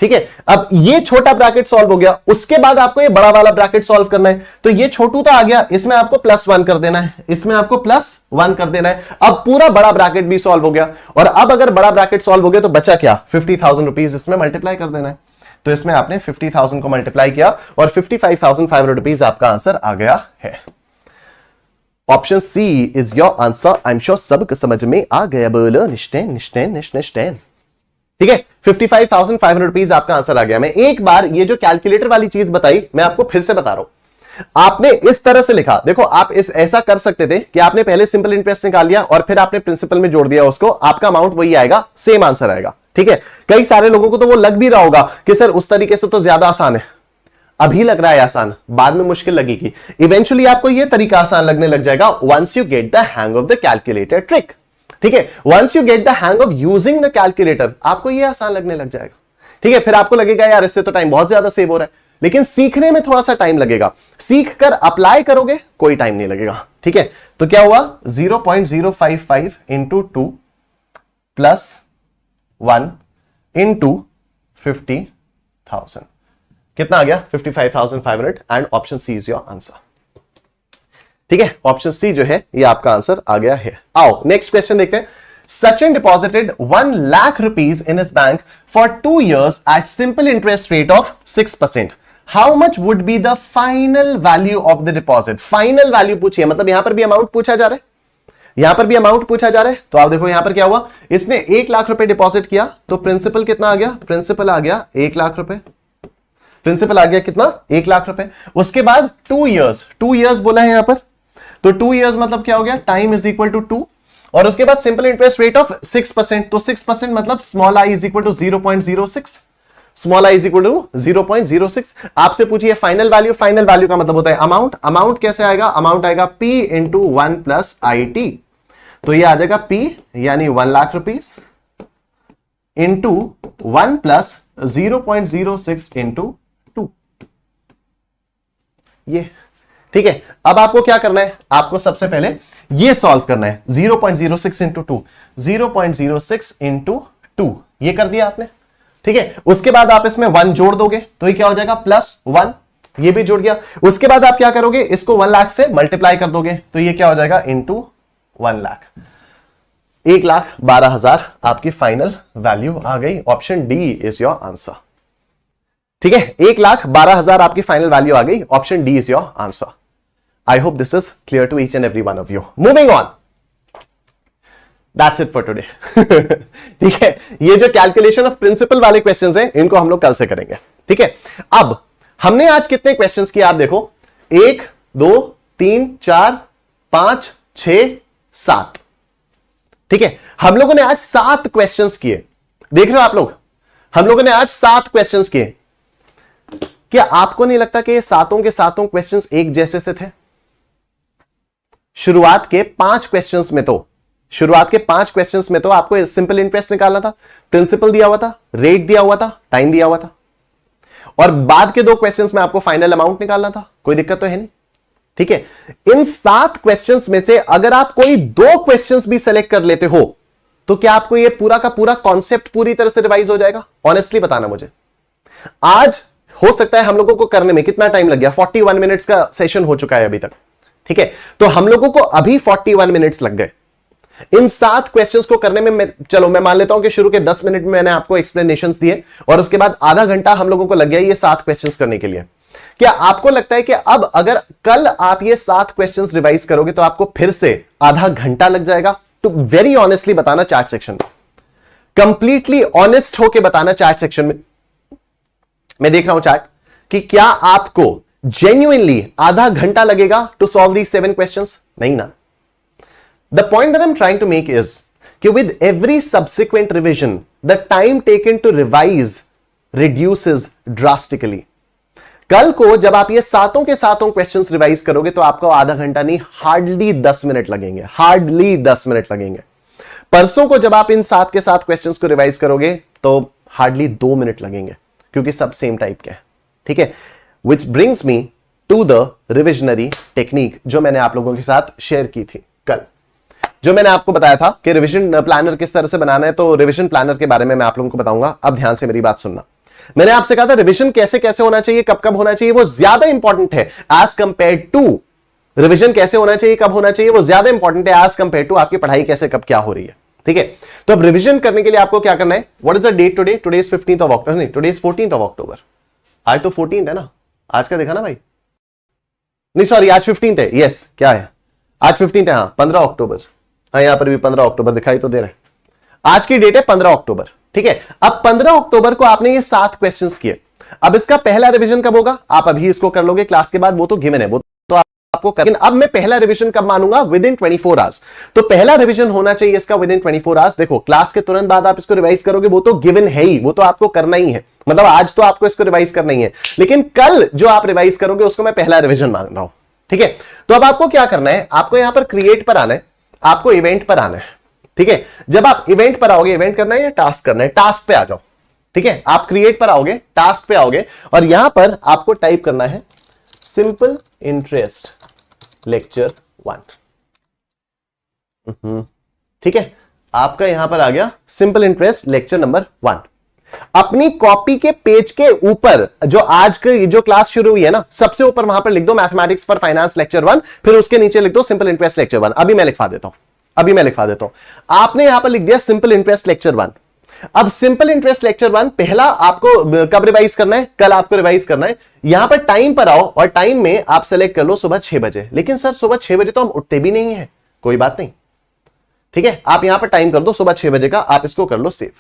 ठीक है? अब ये छोटा ब्रैकेट सॉल्व हो गया, उसके बाद आपको ये बड़ा वाला ब्रैकेट सॉल्व करना है। तो ये छोटू तो आ गया, इसमें आपको +1 कर देना है, इसमें आपको +1 कर देना है। अब पूरा बड़ा ब्रैकेट भी सॉल्व हो गया, और अब अगर बड़ा ब्रैकेट सॉल्व हो गया तो बचा क्या? 50,000 रुपीज इसमें मल्टीप्लाई कर देना है। तो इसमें आपने 50,000 को मल्टीप्लाई किया और 55,500 रुपीज आपका आंसर आ गया है। Option C is your answer. I am sure सबको समझ में आ गया। बोलो निश्चय निश्चय निश्चय, ठीक है? 55,500 रुपीज आपका आंसर आ गया। मैं एक बार ये जो कैलकुलेटर वाली चीज बताई, मैं आपको फिर से बता रहा हूं। आपने इस तरह से लिखा, देखो आप ऐसा कर सकते थे कि आपने पहले सिंपल इंटरेस्ट निकाल लिया और फिर आपने प्रिंसिपल में जोड़ दिया उसको, आपका अमाउंट वही आएगा, सेम आंसर आएगा, ठीक है? कई सारे लोगों को तो वो लग भी रहा होगा कि सर उस तरीके से तो ज्यादा आसान है। अभी लग रहा है आसान, बाद में मुश्किल लगेगी। इवेंचुअली आपको ये तरीका आसान लगने लग जाएगा once you get the hang of the calculator trick, ठीक है? Once you get the hang of using the calculator, आपको ये आसान लगने लग जाएगा, ठीक है? फिर आपको लगेगा यार इससे तो टाइम बहुत ज्यादा सेव हो रहा है, लेकिन सीखने में थोड़ा सा टाइम लगेगा। सीख कर अप्लाई करोगे कोई टाइम नहीं लगेगा, ठीक है? तो क्या हुआ? 0.055 इंटू 2 +1 इंटू 50,000, कितना आ गया? 55,500, and option C is your answer, ठीक है? ऑप्शन सी जो है ये आपका आंसर आ गया है। आओ नेक्स्ट क्वेश्चन देखते हैं। Sachin deposited 1 lakh rupees in his bank for 2 years at simple interest rate of 6%. How much would be the final value of the deposit? Final value पूछिए, मतलब यहां पर भी अमाउंट पूछा जा रहा है, यहां पर भी अमाउंट पूछा जा रहा है, तो आप देखो यहां पर क्या हुआ, इसने 1 लाख रुपए डिपॉजिट किया, तो प्रिंसिपल कितना आ गया, प्रिंसिपल आ गया 1 लाख रुपए, प्रिंसिपल आ गया कितना 1 लाख रुपए। उसके बाद 2 इयर्स बोला है यहां पर, तो 2 इयर्स मतलब क्या हो गया, टाइम इज इक्वल टू 2, और उसके बाद सिंपल इंटरेस्ट रेट ऑफ 6%, तो 6% मतलब small i is equal to 0.06, small i is equal to 0.06। आपसे पूछिए फाइनल वैल्यू, फाइनल वैल्यू का मतलब होता है अमाउंट, अमाउंट कैसे आएगा, अमाउंट आएगा P इंटू 1 प्लस IT, तो ये आ जाएगा P यानी 1 lakh rupees into 1 plus 0.06 into 2, ये ठीक है। अब आपको क्या करना है, आपको सबसे पहले ये सॉल्व करना है, 0.06 इंटू 2, 0.06 इंटू 2, ये कर दिया आपने, ठीक है। उसके बाद आप इसमें 1 जोड़ दोगे, तो ये क्या हो जाएगा +1, ये भी जुड़ गया। उसके बाद आप क्या करोगे, इसको 1 लाख से मल्टीप्लाई कर दोगे, तो ये क्या हो जाएगा इंटू 1 लाख, 1,12,000 आपकी फाइनल वैल्यू आ गई। Option D is your answer, ठीक है। 1,12,000 आपकी फाइनल वैल्यू आ गई, option D is your answer. I hope this is clear to each and every one of you. Moving on. That's it for today. ठीक है, ये जो calculation of principal वाले questions हैं, इनको हम लोग कल से करेंगे, ठीक है। अब हमने आज कितने क्वेश्चंस किए आप देखो, 1 2 3 4 5 6 7, ठीक है। हम लोगों ने आज 7 क्वेश्चंस किए, देख रहे हो आप लोग, हम लोगों ने आज 7 क्वेश्चंस किए। क्या आपको नहीं लगता कि सातों के सातों क्वेश्चंस एक जैसे से थे? शुरुआत के 5 क्वेश्चंस में तो आपको सिंपल इंटरेस्ट निकालना था, प्रिंसिपल दिया हुआ था, रेट दिया हुआ था, टाइम दिया हुआ था, और बाद के 2 क्वेश्चंस में आपको फाइनल अमाउंट निकालना था। कोई दिक्कत तो है नहीं, ठीक है। इन 7 क्वेश्चंस में से अगर आप कोई 2 क्वेश्चंस भी सेलेक्ट कर लेते हो, तो क्या आपको यह पूरा का पूरा कॉन्सेप्ट पूरी तरह से रिवाइज हो जाएगा? ऑनेस्टली बताना मुझे। आज हो सकता है हम लोगों को करने में कितना टाइम लग गया, 41 मिनट्स का सेशन हो चुका है अभी तक, ठीक है। तो हम लोगों को अभी 41 मिनट्स लग गए इन 7 क्वेश्चंस को करने में। चलो मैं मान लेता हूं कि शुरू के 10 मिनट में मैंने आपको एक्सप्लेनेशंस दिए, और उसके बाद आधा घंटा हम लोगों को लग गया ये 7 क्वेश्चंस करने के लिए। क्या आपको लगता है कि अब अगर कल आप ये 7 क्वेश्चंस रिवाइज करोगे तो आपको फिर से आधा घंटा लग जाएगा? तो वेरी ऑनेस्टली बताना चैट सेक्शन में, कंप्लीटली ऑनेस्ट होके बताना चैट सेक्शन में। मैं देख रहा हूं चैट कि क्या आपको जेन्युइनली आधा घंटा लगेगा टू सॉल्व दीज 7 क्वेश्चंस? नहीं ना। The point that I am trying to make is कि with every subsequent revision the time taken to revise reduces drastically. कल को जब आप ये सातों के सातों क्वेश्चंस रिवाइज करोगे तो आपको आधा घंटा नहीं, हार्डली 10 मिनट लगेंगे, हार्डली 10 मिनट लगेंगे। परसों को जब आप इन 7 के 7 क्वेश्चंस को रिवाइज करोगे तो हार्डली 2 मिनट लगेंगे, क्योंकि सब सेम टाइप के हैं, ठीक है। Which brings me to the revisionary technique जो मैंने आप लोगों के साथ शेयर की थी कल, जो मैंने आपको बताया था कि रिविजन प्लानर किस तरह से बनाना है। तो रिविजन प्लानर के बारे में मैं आप लोगों को बताऊंगा। अब ध्यान से मेरी बात सुनना। मैंने आपसे कहा था रिविजन कैसे कैसे होना चाहिए, कब कब होना चाहिए, वो ज्यादा इंपॉर्टेंट है एज कंपेयर टू रिविजन कैसे होना चाहिए, कब होना चाहिए, वो ज्यादा इंपॉर्टेंट है एज कंपेयर टू आपकी पढ़ाई कैसे कब क्या हो रही है, ठीक है। तो अब रिविजन करने के लिए आपको क्या करना है, what is the date today? Today is 15th of October, नहीं today is 14th of October. आज तो 14th है ना, आज का देखा ना भाई, नहीं सॉरी आज 15th है, यस क्या है आज 15th है, हाँ 15 अक्टूबर, हाँ यहां पर भी 15 अक्टूबर दिखाई तो दे रहा है। आज की डेट है 15 अक्टूबर, ठीक है। अब 15 अक्टूबर को आपने ये 7 क्वेश्चंस किए। अब इसका पहला रिवीजन कब होगा? आप अभी इसको कर लोगे क्लास के बाद, वो तो गिवन है, वो तो आपको कर। लेकिन अब मैं पहला रिवीजन कब मानूंगा? With in 24 hours. तो पहला रिवीजन होना चाहिए इसका विद इन 24 आवर्स। देखो क्लास के तुरंत बाद आप इसको रिवाइज करोगे, वो तो गिवन है ही, वो तो आपको करना ही है, मतलब आज तो आपको इसको रिवाइज करना ही है, लेकिन कल जो आप रिवाइज करोगे उसको मैं पहला रिवीजन मान रहा हूं, ठीक है। तो अब आपको क्या करना है, आपको यहां पर क्रिएट पर आना है, आपको इवेंट पर आना है, ठीक है। जब आप इवेंट पर आओगे, इवेंट करना है या टास्क करना है, टास्क पे आ जाओ, ठीक है। आप क्रिएट पर आओगे, टास्क पे आओगे, और यहां पर आपको टाइप करना है सिंपल इंटरेस्ट लेक्चर 1, ठीक है। आपका यहां पर आ गया सिंपल इंटरेस्ट लेक्चर नंबर 1। अपनी कॉपी के पेज के ऊपर जो आज की जो क्लास शुरू हुई है ना, सबसे ऊपर वहां पर लिख दो मैथमेटिक्स फॉर फाइनेंस लेक्चर 1, फिर उसके नीचे लिख दो सिंपल इंटरेस्ट लेक्चर 1। अभी मैं लिखवा देता हूं, आपने यहां पर लिख दिया सिंपल इंटरेस्ट लेक्चर 1। अब सिंपल इंटरेस्ट लेक्चर 1 पहला आपको कब रिवाइज करना है? कल आपको रिवाइज करना है। यहां पर टाइम पर आओ, और टाइम में आप सेलेक्ट कर लो सुबह 6 बजे। लेकिन सर सुबह 6 बजे तो हम उठते भी नहीं है। कोई बात नहीं, ठीक है, आप यहां पर टाइम कर दो सुबह 6 बजे का, आप इसको कर लो सेव।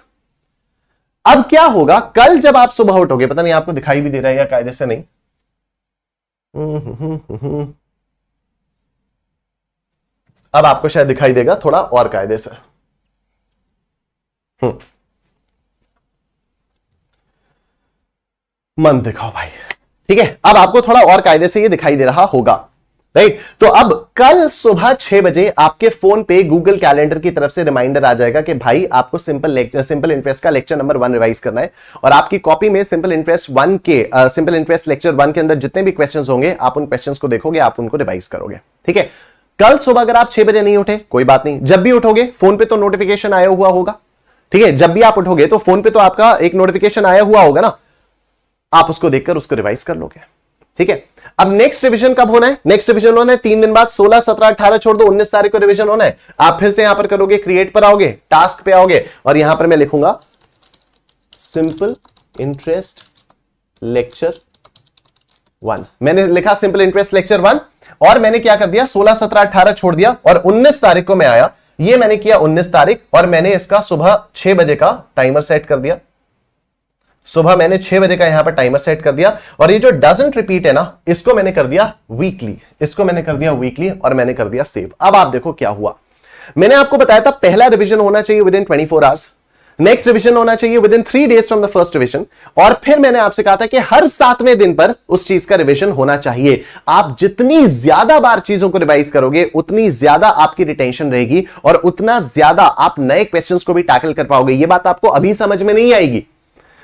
अब क्या होगा, कल जब आप सुबह उठोगे, पता नहीं आपको दिखाई भी दे रहा है या कायदे से नहीं, अब आपको शायद दिखाई देगा थोड़ा और कायदे से। मन दिखाओ भाई, ठीक है, अब आपको थोड़ा और कायदे से ये दिखाई दे रहा होगा, राइट। तो अब कल सुबह 6 बजे आपके फोन पे गूगल कैलेंडर की तरफ से रिमाइंडर आ जाएगा कि भाई आपको सिंपल इंटरेस्ट का लेक्चर नंबर 1 रिवाइज करना है, और आपकी कॉपी में सिंपल इंटरेस्ट लेक्चर 1 के अंदर जितने भी क्वेश्चंस होंगे आप उन क्वेश्चंस को देखोगे, आप उनको रिवाइज करोगे, ठीक है। कल सुबह अगर आप 6 बजे नहीं उठे कोई बात नहीं, जब भी उठोगे फोन पे तो नोटिफिकेशन आया हुआ होगा, ठीक है, जब भी आप उठोगे तो फोन पे तो आपका एक नोटिफिकेशन आया हुआ होगा ना, आप उसको देखकर उसको रिवाइज कर लोगे, ठीक है। अब नेक्स्ट रिवीजन कब होना है, नेक्स्ट रिवीजन होना है 3 दिन बाद, 16, 17, 18 छोड़ दो, 19 तारीख को रिवीजन होना है। आप फिर से यहां पर करोगे, क्रिएट पर आओगे, टास्क पे आओगे, और यहां पर मैं लिखूंगा सिंपल इंटरेस्ट लेक्चर 1। मैंने लिखा सिंपल इंटरेस्ट लेक्चर 1, और मैंने क्या कर दिया, 16, 17, 18 छोड़ दिया, और 19 तारीख को मैं आया, ये मैंने किया 19 तारीख, और मैंने इसका सुबह 6 बजे का टाइमर सेट कर दिया, सुबह मैंने 6 बजे का यहां पर टाइमर सेट कर दिया। और ये जो डजंट रिपीट है ना, इसको मैंने कर दिया वीकली, इसको मैंने कर दिया वीकली, और मैंने कर दिया सेव। अब आप देखो क्या हुआ, मैंने आपको बताया था पहला रिवीजन होना चाहिए with in 24 hours, next revision होना चाहिए with in 3 days from the first revision, और फिर मैंने आपसे कहा था कि हर 7वें दिन पर उस चीज का रिवीजन होना चाहिए। आप जितनी ज्यादा बार चीजों को रिवाइज करोगे उतनी ज्यादा आपकी रिटेंशन रहेगी, और उतना ज्यादा आप नए क्वेश्चंस को भी टैकल कर पाओगे। ये बात आपको अभी समझ में नहीं आएगी,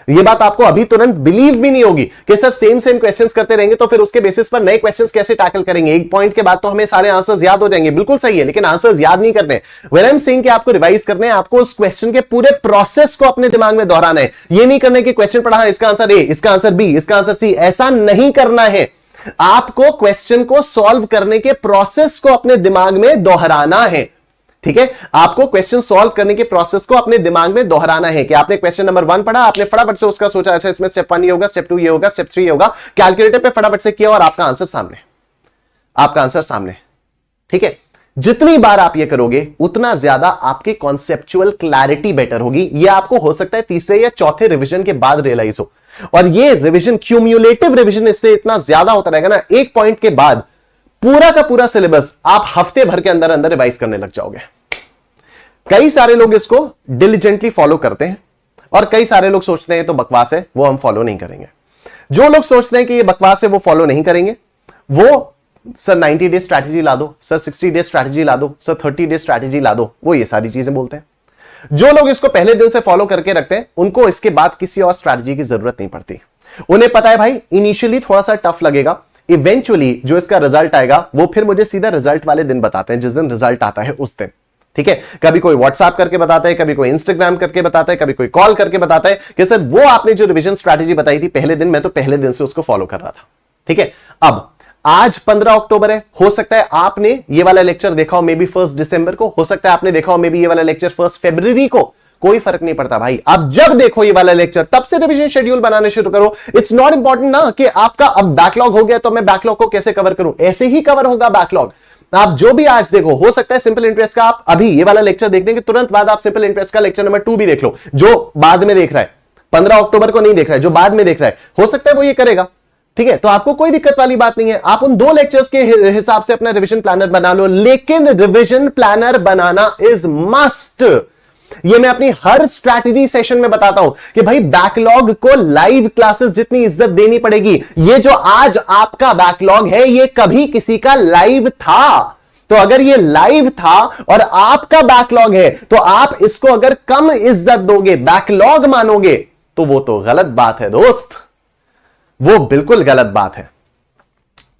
ये बात आपको अभी तुरंत बिलीव भी नहीं होगी कि सर सेम क्वेश्चंस करते रहेंगे तो फिर उसके बेसिस पर नए क्वेश्चंस कैसे टैकल करेंगे, एक पॉइंट के बाद तो हमें सारे आंसर्स याद हो जाएंगे। बिल्कुल सही है, लेकिन आंसर्स याद नहीं करने, व्हेन आई एम सेइंग कि आपको रिवाइज करने हैं, आपको उस क्वेश्चन के पूरे प्रोसेस को अपने दिमाग में दोहराना है। ये नहीं करना कि क्वेश्चन पढ़ा, इसका आंसर ए, इसका आंसर बी, इसका आंसर सी, ऐसा नहीं करना है। आपको क्वेश्चन को सॉल्व करने के प्रोसेस को अपने दिमाग में दोहराना है, ठीक है। आपको क्वेश्चन सॉल्व करने के प्रोसेस को अपने दिमाग में दोहराना है कि आपने क्वेश्चन नंबर 1 पढ़ा, आपने फटाफट से उसका सोचा, अच्छा इसमें स्टेप 1 ये होगा, स्टेप 2 ये होगा, स्टेप 3 ये होगा, कैलकुलेटर पे फटाफट से किया और आपका आंसर सामने, आपका आंसर सामने, ठीक है। जितनी बार आप ये करोगे उतना ज्यादा आपकी कॉन्सेप्चुअल क्लैरिटी बेटर होगी। ये आपको हो सकता है तीसरे या चौथे रिवीजन के बाद रियलाइज हो, और ये रिवीजन क्यूम्युलेटिव रिवीजन इससे इतना ज्यादा होता रहेगा ना, एक पॉइंट के बाद पूरा का पूरा सिलेबस आप हफ्ते भर के अंदर अंदर रिवाइज करने लग जाओगे। कई सारे लोग इसको डिलिजेंटली फॉलो करते हैं, और कई सारे लोग सोचते हैं तो बकवास है, वो हम फॉलो नहीं करेंगे। जो लोग सोचते हैं कि ये बकवास है वो फॉलो नहीं करेंगे, वो सर 90 डे स्ट्रैटेजी ला दो, सर 60 डे स्ट्रैटेजी ला दो, सर 30 डे स्ट्रैटेजी ला दो, वो ये सारी चीजें बोलते हैं। जो लोग इसको पहले दिन से फॉलो करके रखते हैं उनको इसके बाद किसी और स्ट्रैटेजी की जरूरत नहीं पड़ती। उन्हें पता है भाई इनिशियली थोड़ा सा टफ लगेगा, इवेंचुअली जो इसका रिजल्ट आएगा वो फिर मुझे सीधा रिजल्ट वाले दिन बताते हैं, जिस दिन रिजल्ट आता है उस दिन, ठीक है। कभी कोई व्हाट्सएप करके बताता है, कभी कोई इंस्टाग्राम करके बताता है, कभी कोई कॉल करके बताता है कि सर वो आपने जो रिवीजन स्ट्रैटेजी बताई थी पहले दिन, मैं तो पहले दिन से उसको फॉलो कर रहा था, ठीक है। अब आज 15 अक्टूबर है, हो सकता है आपने ये वाला लेक्चर देखा हो मे बी 1 दिसंबर को, हो सकता है आपने देखा हो मे बी ये वाला लेक्चर 1 फरवरी को, कोई फर्क नहीं पड़ता भाई। अब जब देखो ये वाला लेक्चर तब से रिवीजन शेड्यूल बनाने शुरू करो। इट्स नॉट इंपॉर्टेंट ना कि आपका अब बैकलॉग हो गया तो मैं बैकलॉग को कैसे कवर करूं, ऐसे ही कवर होगा बैकलॉग। आप जो भी आज देखो, हो सकता है सिंपल इंटरेस्ट का आप अभी ये वाला लेक्चर देखने के तुरंत बाद आप सिंपल इंटरेस्ट का लेक्चर नंबर 2 भी देख लो, जो बाद में देख रहा है, 15 अक्टूबर को नहीं देख रहा है, जो बाद में देख रहा है, हो सकता है वो ये करेगा, ठीक है। तो आपको कोई दिक्कत वाली बात नहीं है, आप उन 2 लेक्चर्स के हिसाब से अपना रिवीजन प्लानर बना लो, लेकिन रिवीजन प्लानर बनाना इज मस्ट। ये मैं अपनी हर स्ट्रैटेजी सेशन में बताता हूं कि भाई बैकलॉग को लाइव क्लासेस जितनी इज्जत देनी पड़ेगी। ये जो आज आपका बैकलॉग है ये कभी किसी का लाइव था, तो अगर ये लाइव था और आपका बैकलॉग है तो आप इसको अगर कम इज्जत दोगे, बैकलॉग मानोगे, तो वो तो गलत बात है दोस्त, वो बिल्कुल गलत बात है,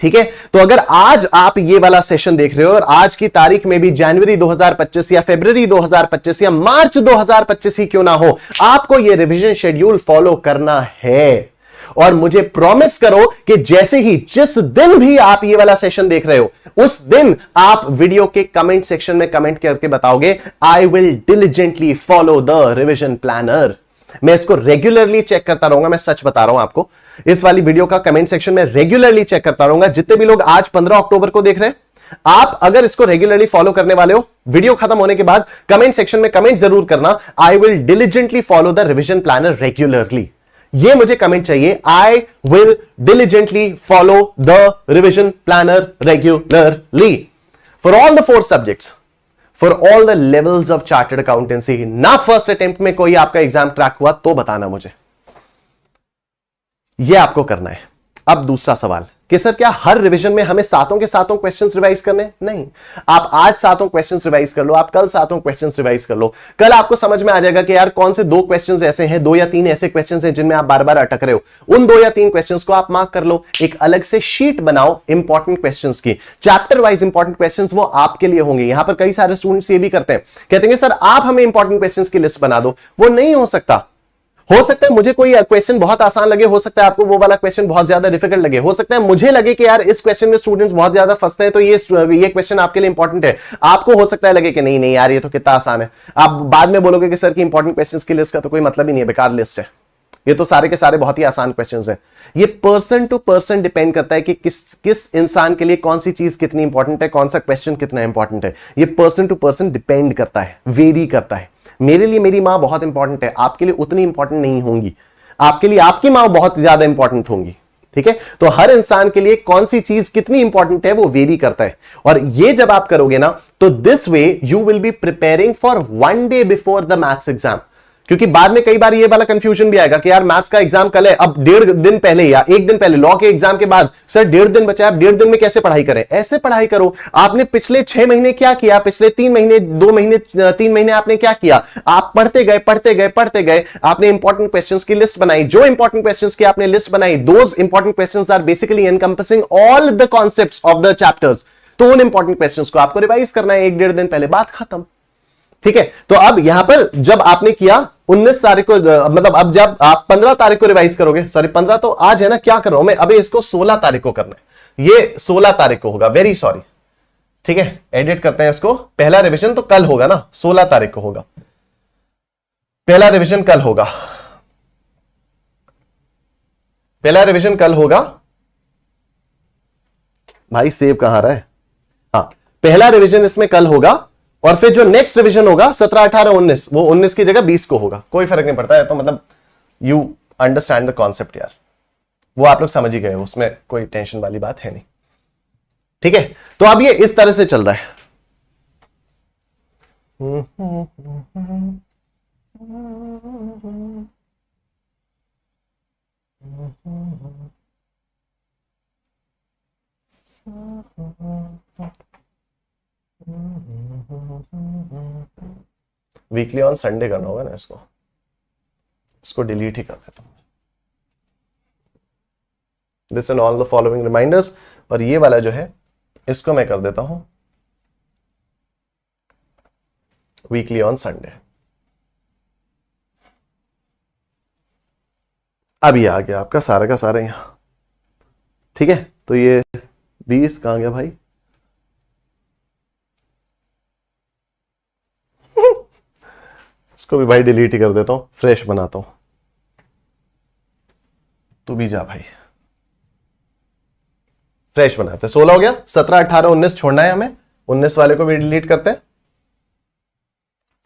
ठीक है। तो अगर आज आप ये वाला सेशन देख रहे हो और आज की तारीख में भी जनवरी 2025 या फरवरी 2025 या मार्च 2025 ही क्यों ना हो, आपको ये रिवीजन शेड्यूल फॉलो करना है। और मुझे प्रॉमिस करो कि जैसे ही जिस दिन भी आप ये वाला सेशन देख रहे हो उस दिन आप वीडियो के कमेंट सेक्शन में कमेंट करके बताओगे I will diligently follow the revision planner. मैं इसको रेगुलरली चेक करता रहूंगा, मैं सच बता रहा हूं आपको, इस वाली वीडियो का कमेंट सेक्शन में रेगुलरली चेक करता रहूंगा। जितने भी लोग आज 15 अक्टूबर को देख रहे हैं आप अगर इसको रेगुलरली फॉलो करने वाले हो, वीडियो खत्म होने के बाद कमेंट सेक्शन में कमेंट जरूर करना, I will diligently follow the revision planner regularly. ये मुझे कमेंट चाहिए, I will diligently follow the revision planner regularly for all the 4 subjects, for all the levels of chartered accountancy. ना first attempt में कोई आपका exam crack हुआ तो बताना मुझे, यह आपको करना है। अब दूसरा सवाल कि सर क्या हर रिवीजन में हमें सातों के सातों क्वेश्चंस रिवाइज करने? नहीं, आप आज सातों क्वेश्चंस रिवाइज कर लो, आप कल सातों क्वेश्चंस रिवाइज कर लो। कल आपको समझ में आ जाएगा कि यार कौन से 2 क्वेश्चंस ऐसे हैं, 2 या 3 ऐसे क्वेश्चंस हैं जिनमें आप बार बार अटक रहे हो। उन 2 या 3 क्वेश्चंस को आप मार्क कर लो, एक अलग से शीट बनाओ इंपॉर्टेंट क्वेश्चंस की, चैप्टर वाइज इंपॉर्टेंट क्वेश्चंस वो आपके लिए होंगे। यहां पर कई सारे स्टूडेंट्स ये भी करते हैं, कहते हैं सर आप हमें इंपॉर्टेंट क्वेश्चंस की लिस्ट बना दो। वो नहीं हो सकता। हो सकता है मुझे कोई क्वेश्चन बहुत आसान लगे, हो सकता है आपको वो वाला क्वेश्चन बहुत ज्यादा डिफिकल्ट लगे, हो सकता है मुझे लगे कि यार इस क्वेश्चन में स्टूडेंट्स बहुत ज्यादा फंसते हैं तो ये क्वेश्चन आपके लिए इंपॉर्टेंट है। आपको हो सकता है लगे कि नहीं नहीं यार ये तो कितना आसान है। आप बाद में बोलोगे कि सर की इंपॉर्टेंट क्वेश्चंस की लिस्ट का तो कोई मतलब ही नहीं है, बेकार लिस्ट है, ये तो सारे के सारे बहुत ही आसान क्वेश्चंस हैं। ये पर्सन टू पर्सन डिपेंड करता है कि किस इंसान के लिए कौन सी चीज कितनी इंपॉर्टेंट है, कौन सा क्वेश्चन कितना इंपॉर्टेंट है। ये पर्सन टू पर्सन डिपेंड करता है, वेरी करता है। मेरे लिए मेरी मां बहुत इंपॉर्टेंट है, आपके लिए उतनी इंपॉर्टेंट नहीं होंगी, आपके लिए आपकी मां बहुत ज्यादा इंपॉर्टेंट होंगी। ठीक है, तो हर इंसान के लिए कौन सी चीज कितनी इंपॉर्टेंट है वो वेरी करता है। और ये जब आप करोगे ना तो this way you will be preparing for 1 day before the maths exam. क्योंकि बाद में कई बार ये वाला कंफ्यूजन भी आएगा कि यार मैथ्स का एग्जाम कल है, अब 1.5 दिन पहले या 1 दिन पहले लॉ के एग्जाम के बाद सर 1.5 दिन बचा है, अब 1.5 दिन में कैसे पढ़ाई करें? ऐसे पढ़ाई करो। आपने पिछले 6 महीने क्या किया, पिछले 3 महीने 2 महीने 3 महीने आपने क्या किया? आप पढ़ते गए पढ़ते गए पढ़ते गए, आपने इंपॉर्टेंट क्वेश्चंस की लिस्ट बनाई। जो इंपॉर्टेंट क्वेश्चंस की आपने लिस्ट बनाई, those important questions are basically encompassing all the concepts of the chapters. तो उन इंपॉर्टेंट क्वेश्चंस को आपको रिवाइज करना है 1-1.5 दिन पहले, बात खत्म। ठीक है, तो अब यहां पर जब आपने किया 19 तारीख को, मतलब अब जब आप 15 तारीख को रिवाइज करोगे, सॉरी 15 तो आज है ना, क्या कर रहा हूं मैं, अभी इसको 16 तारीख को करना है, ये 16 तारीख को होगा, वेरी सॉरी। ठीक है, एडिट करते हैं इसको। पहला रिवीजन तो कल होगा ना, 16 तारीख को होगा, पहला रिवीजन कल होगा, पहला रिवीजन कल होगा। भाई सेव कहां रहा है? हाँ, पहला रिवीजन इसमें कल होगा और फिर जो नेक्स्ट रिवीजन होगा 17, 18, 19, वो 19 की जगह 20 को होगा। कोई फर्क नहीं पड़ता है, तो मतलब यू अंडरस्टैंड द कॉन्सेप्ट यार, वो आप लोग समझ ही गए हो, उसमें कोई टेंशन वाली बात है नहीं। ठीक है, तो अब ये इस तरह से चल रहा है। वीकली ऑन संडे करना होगा ना इसको, इसको डिलीट ही कर देता हूं। This and all the following reminders, और ये वाला जो है इसको मैं कर देता हूं वीकली ऑन संडे। अभी आ गया आपका सारा का सारा यहां। ठीक है, तो ये 20 कहां गया भाई? इसको भी भाई डिलीट ही कर देता हूं, फ्रेश बनाता हूं। तू भी जा भाई, फ्रेश बनाते हैं। 16 हो गया, 17, 18, 19 छोड़ना है हमें, 19 वाले को भी डिलीट करते हैं।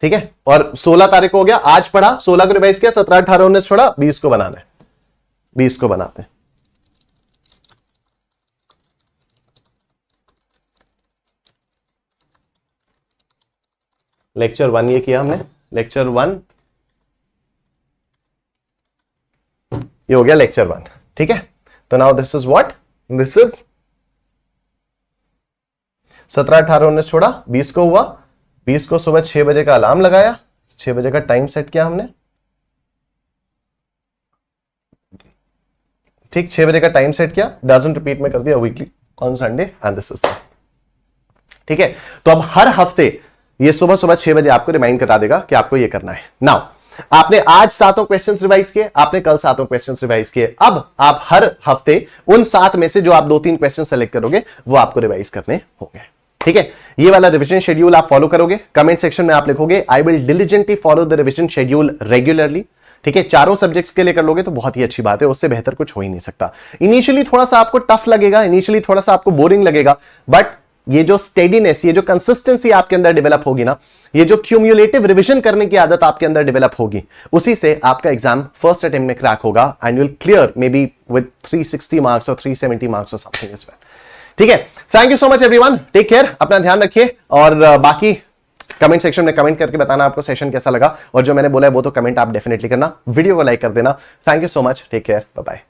ठीक है, और 16 तारीख को हो गया, आज पढ़ा, 16 को रिवाइज किया, 17, 18, 19 छोड़ा, 20 को बनाना है, 20 को बनाते हैं। लेक्चर 1 ये किया हमने, लेक्चर 1 ये हो गया लेक्चर 1। ठीक है, तो now this is what, this is 17, 18, 19 छोड़ा, 20 को हुआ, 20 को सुबह 6 बजे का अलार्म लगाया, 6 बजे का टाइम सेट किया हमने। ठीक, 6 बजे का टाइम सेट किया, डजंट रिपीट में कर दिया weekly on Sunday, and this is that. ठीक है, तो अब हर हफ्ते ये सुबह सुबह 6 बजे आपको रिमाइंड करा देगा कि आपको ये करना है। नाउ आपने आज 7 क्वेश्चंस रिवाइज किए, आपने कल 7 क्वेश्चंस रिवाइज किए, अब आप हर हफ्ते उन 7 में से जो आप 2-3 क्वेश्चन सेलेक्ट करोगे वो आपको रिवाइज करने होंगे। ठीक है, ये वाला रिवीजन शेड्यूल आप फॉलो करोगे, कमेंट सेक्शन में आप लिखोगे आई will diligently follow the revision schedule regularly. ठीक है, चारों सब्जेक्ट्स के लिए कर लोगे तो बहुत ही अच्छी बात है, उससे बेहतर कुछ हो ही नहीं सकता। इनिशियली थोड़ा सा आपको टफ लगेगा, इनिशियली थोड़ा सा आपको बोरिंग लगेगा, बट ये जो स्टेडीनेस, ये जो कंसिस्टेंसी आपके अंदर डेवलप होगी ना, ये जो क्यूमुलेटिव रिवीजन करने की आदत आपके अंदर डेवलप होगी, उसी से आपका एग्जाम फर्स्ट अटेम्प्ट में क्रैक होगा and you will clear maybe with 360 marks और 370 मार्क्स और समथिंग एज वेल। ठीक है, thank you so much everyone, take care, अपना ध्यान रखिए और बाकी कमेंट सेक्शन में कमेंट करके बताना आपको सेशन कैसा लगा, और जो मैंने बोला है वो तो कमेंट आप डेफिनेटली करना, वीडियो को लाइक कर देना। Thank you so much, take care, bye bye.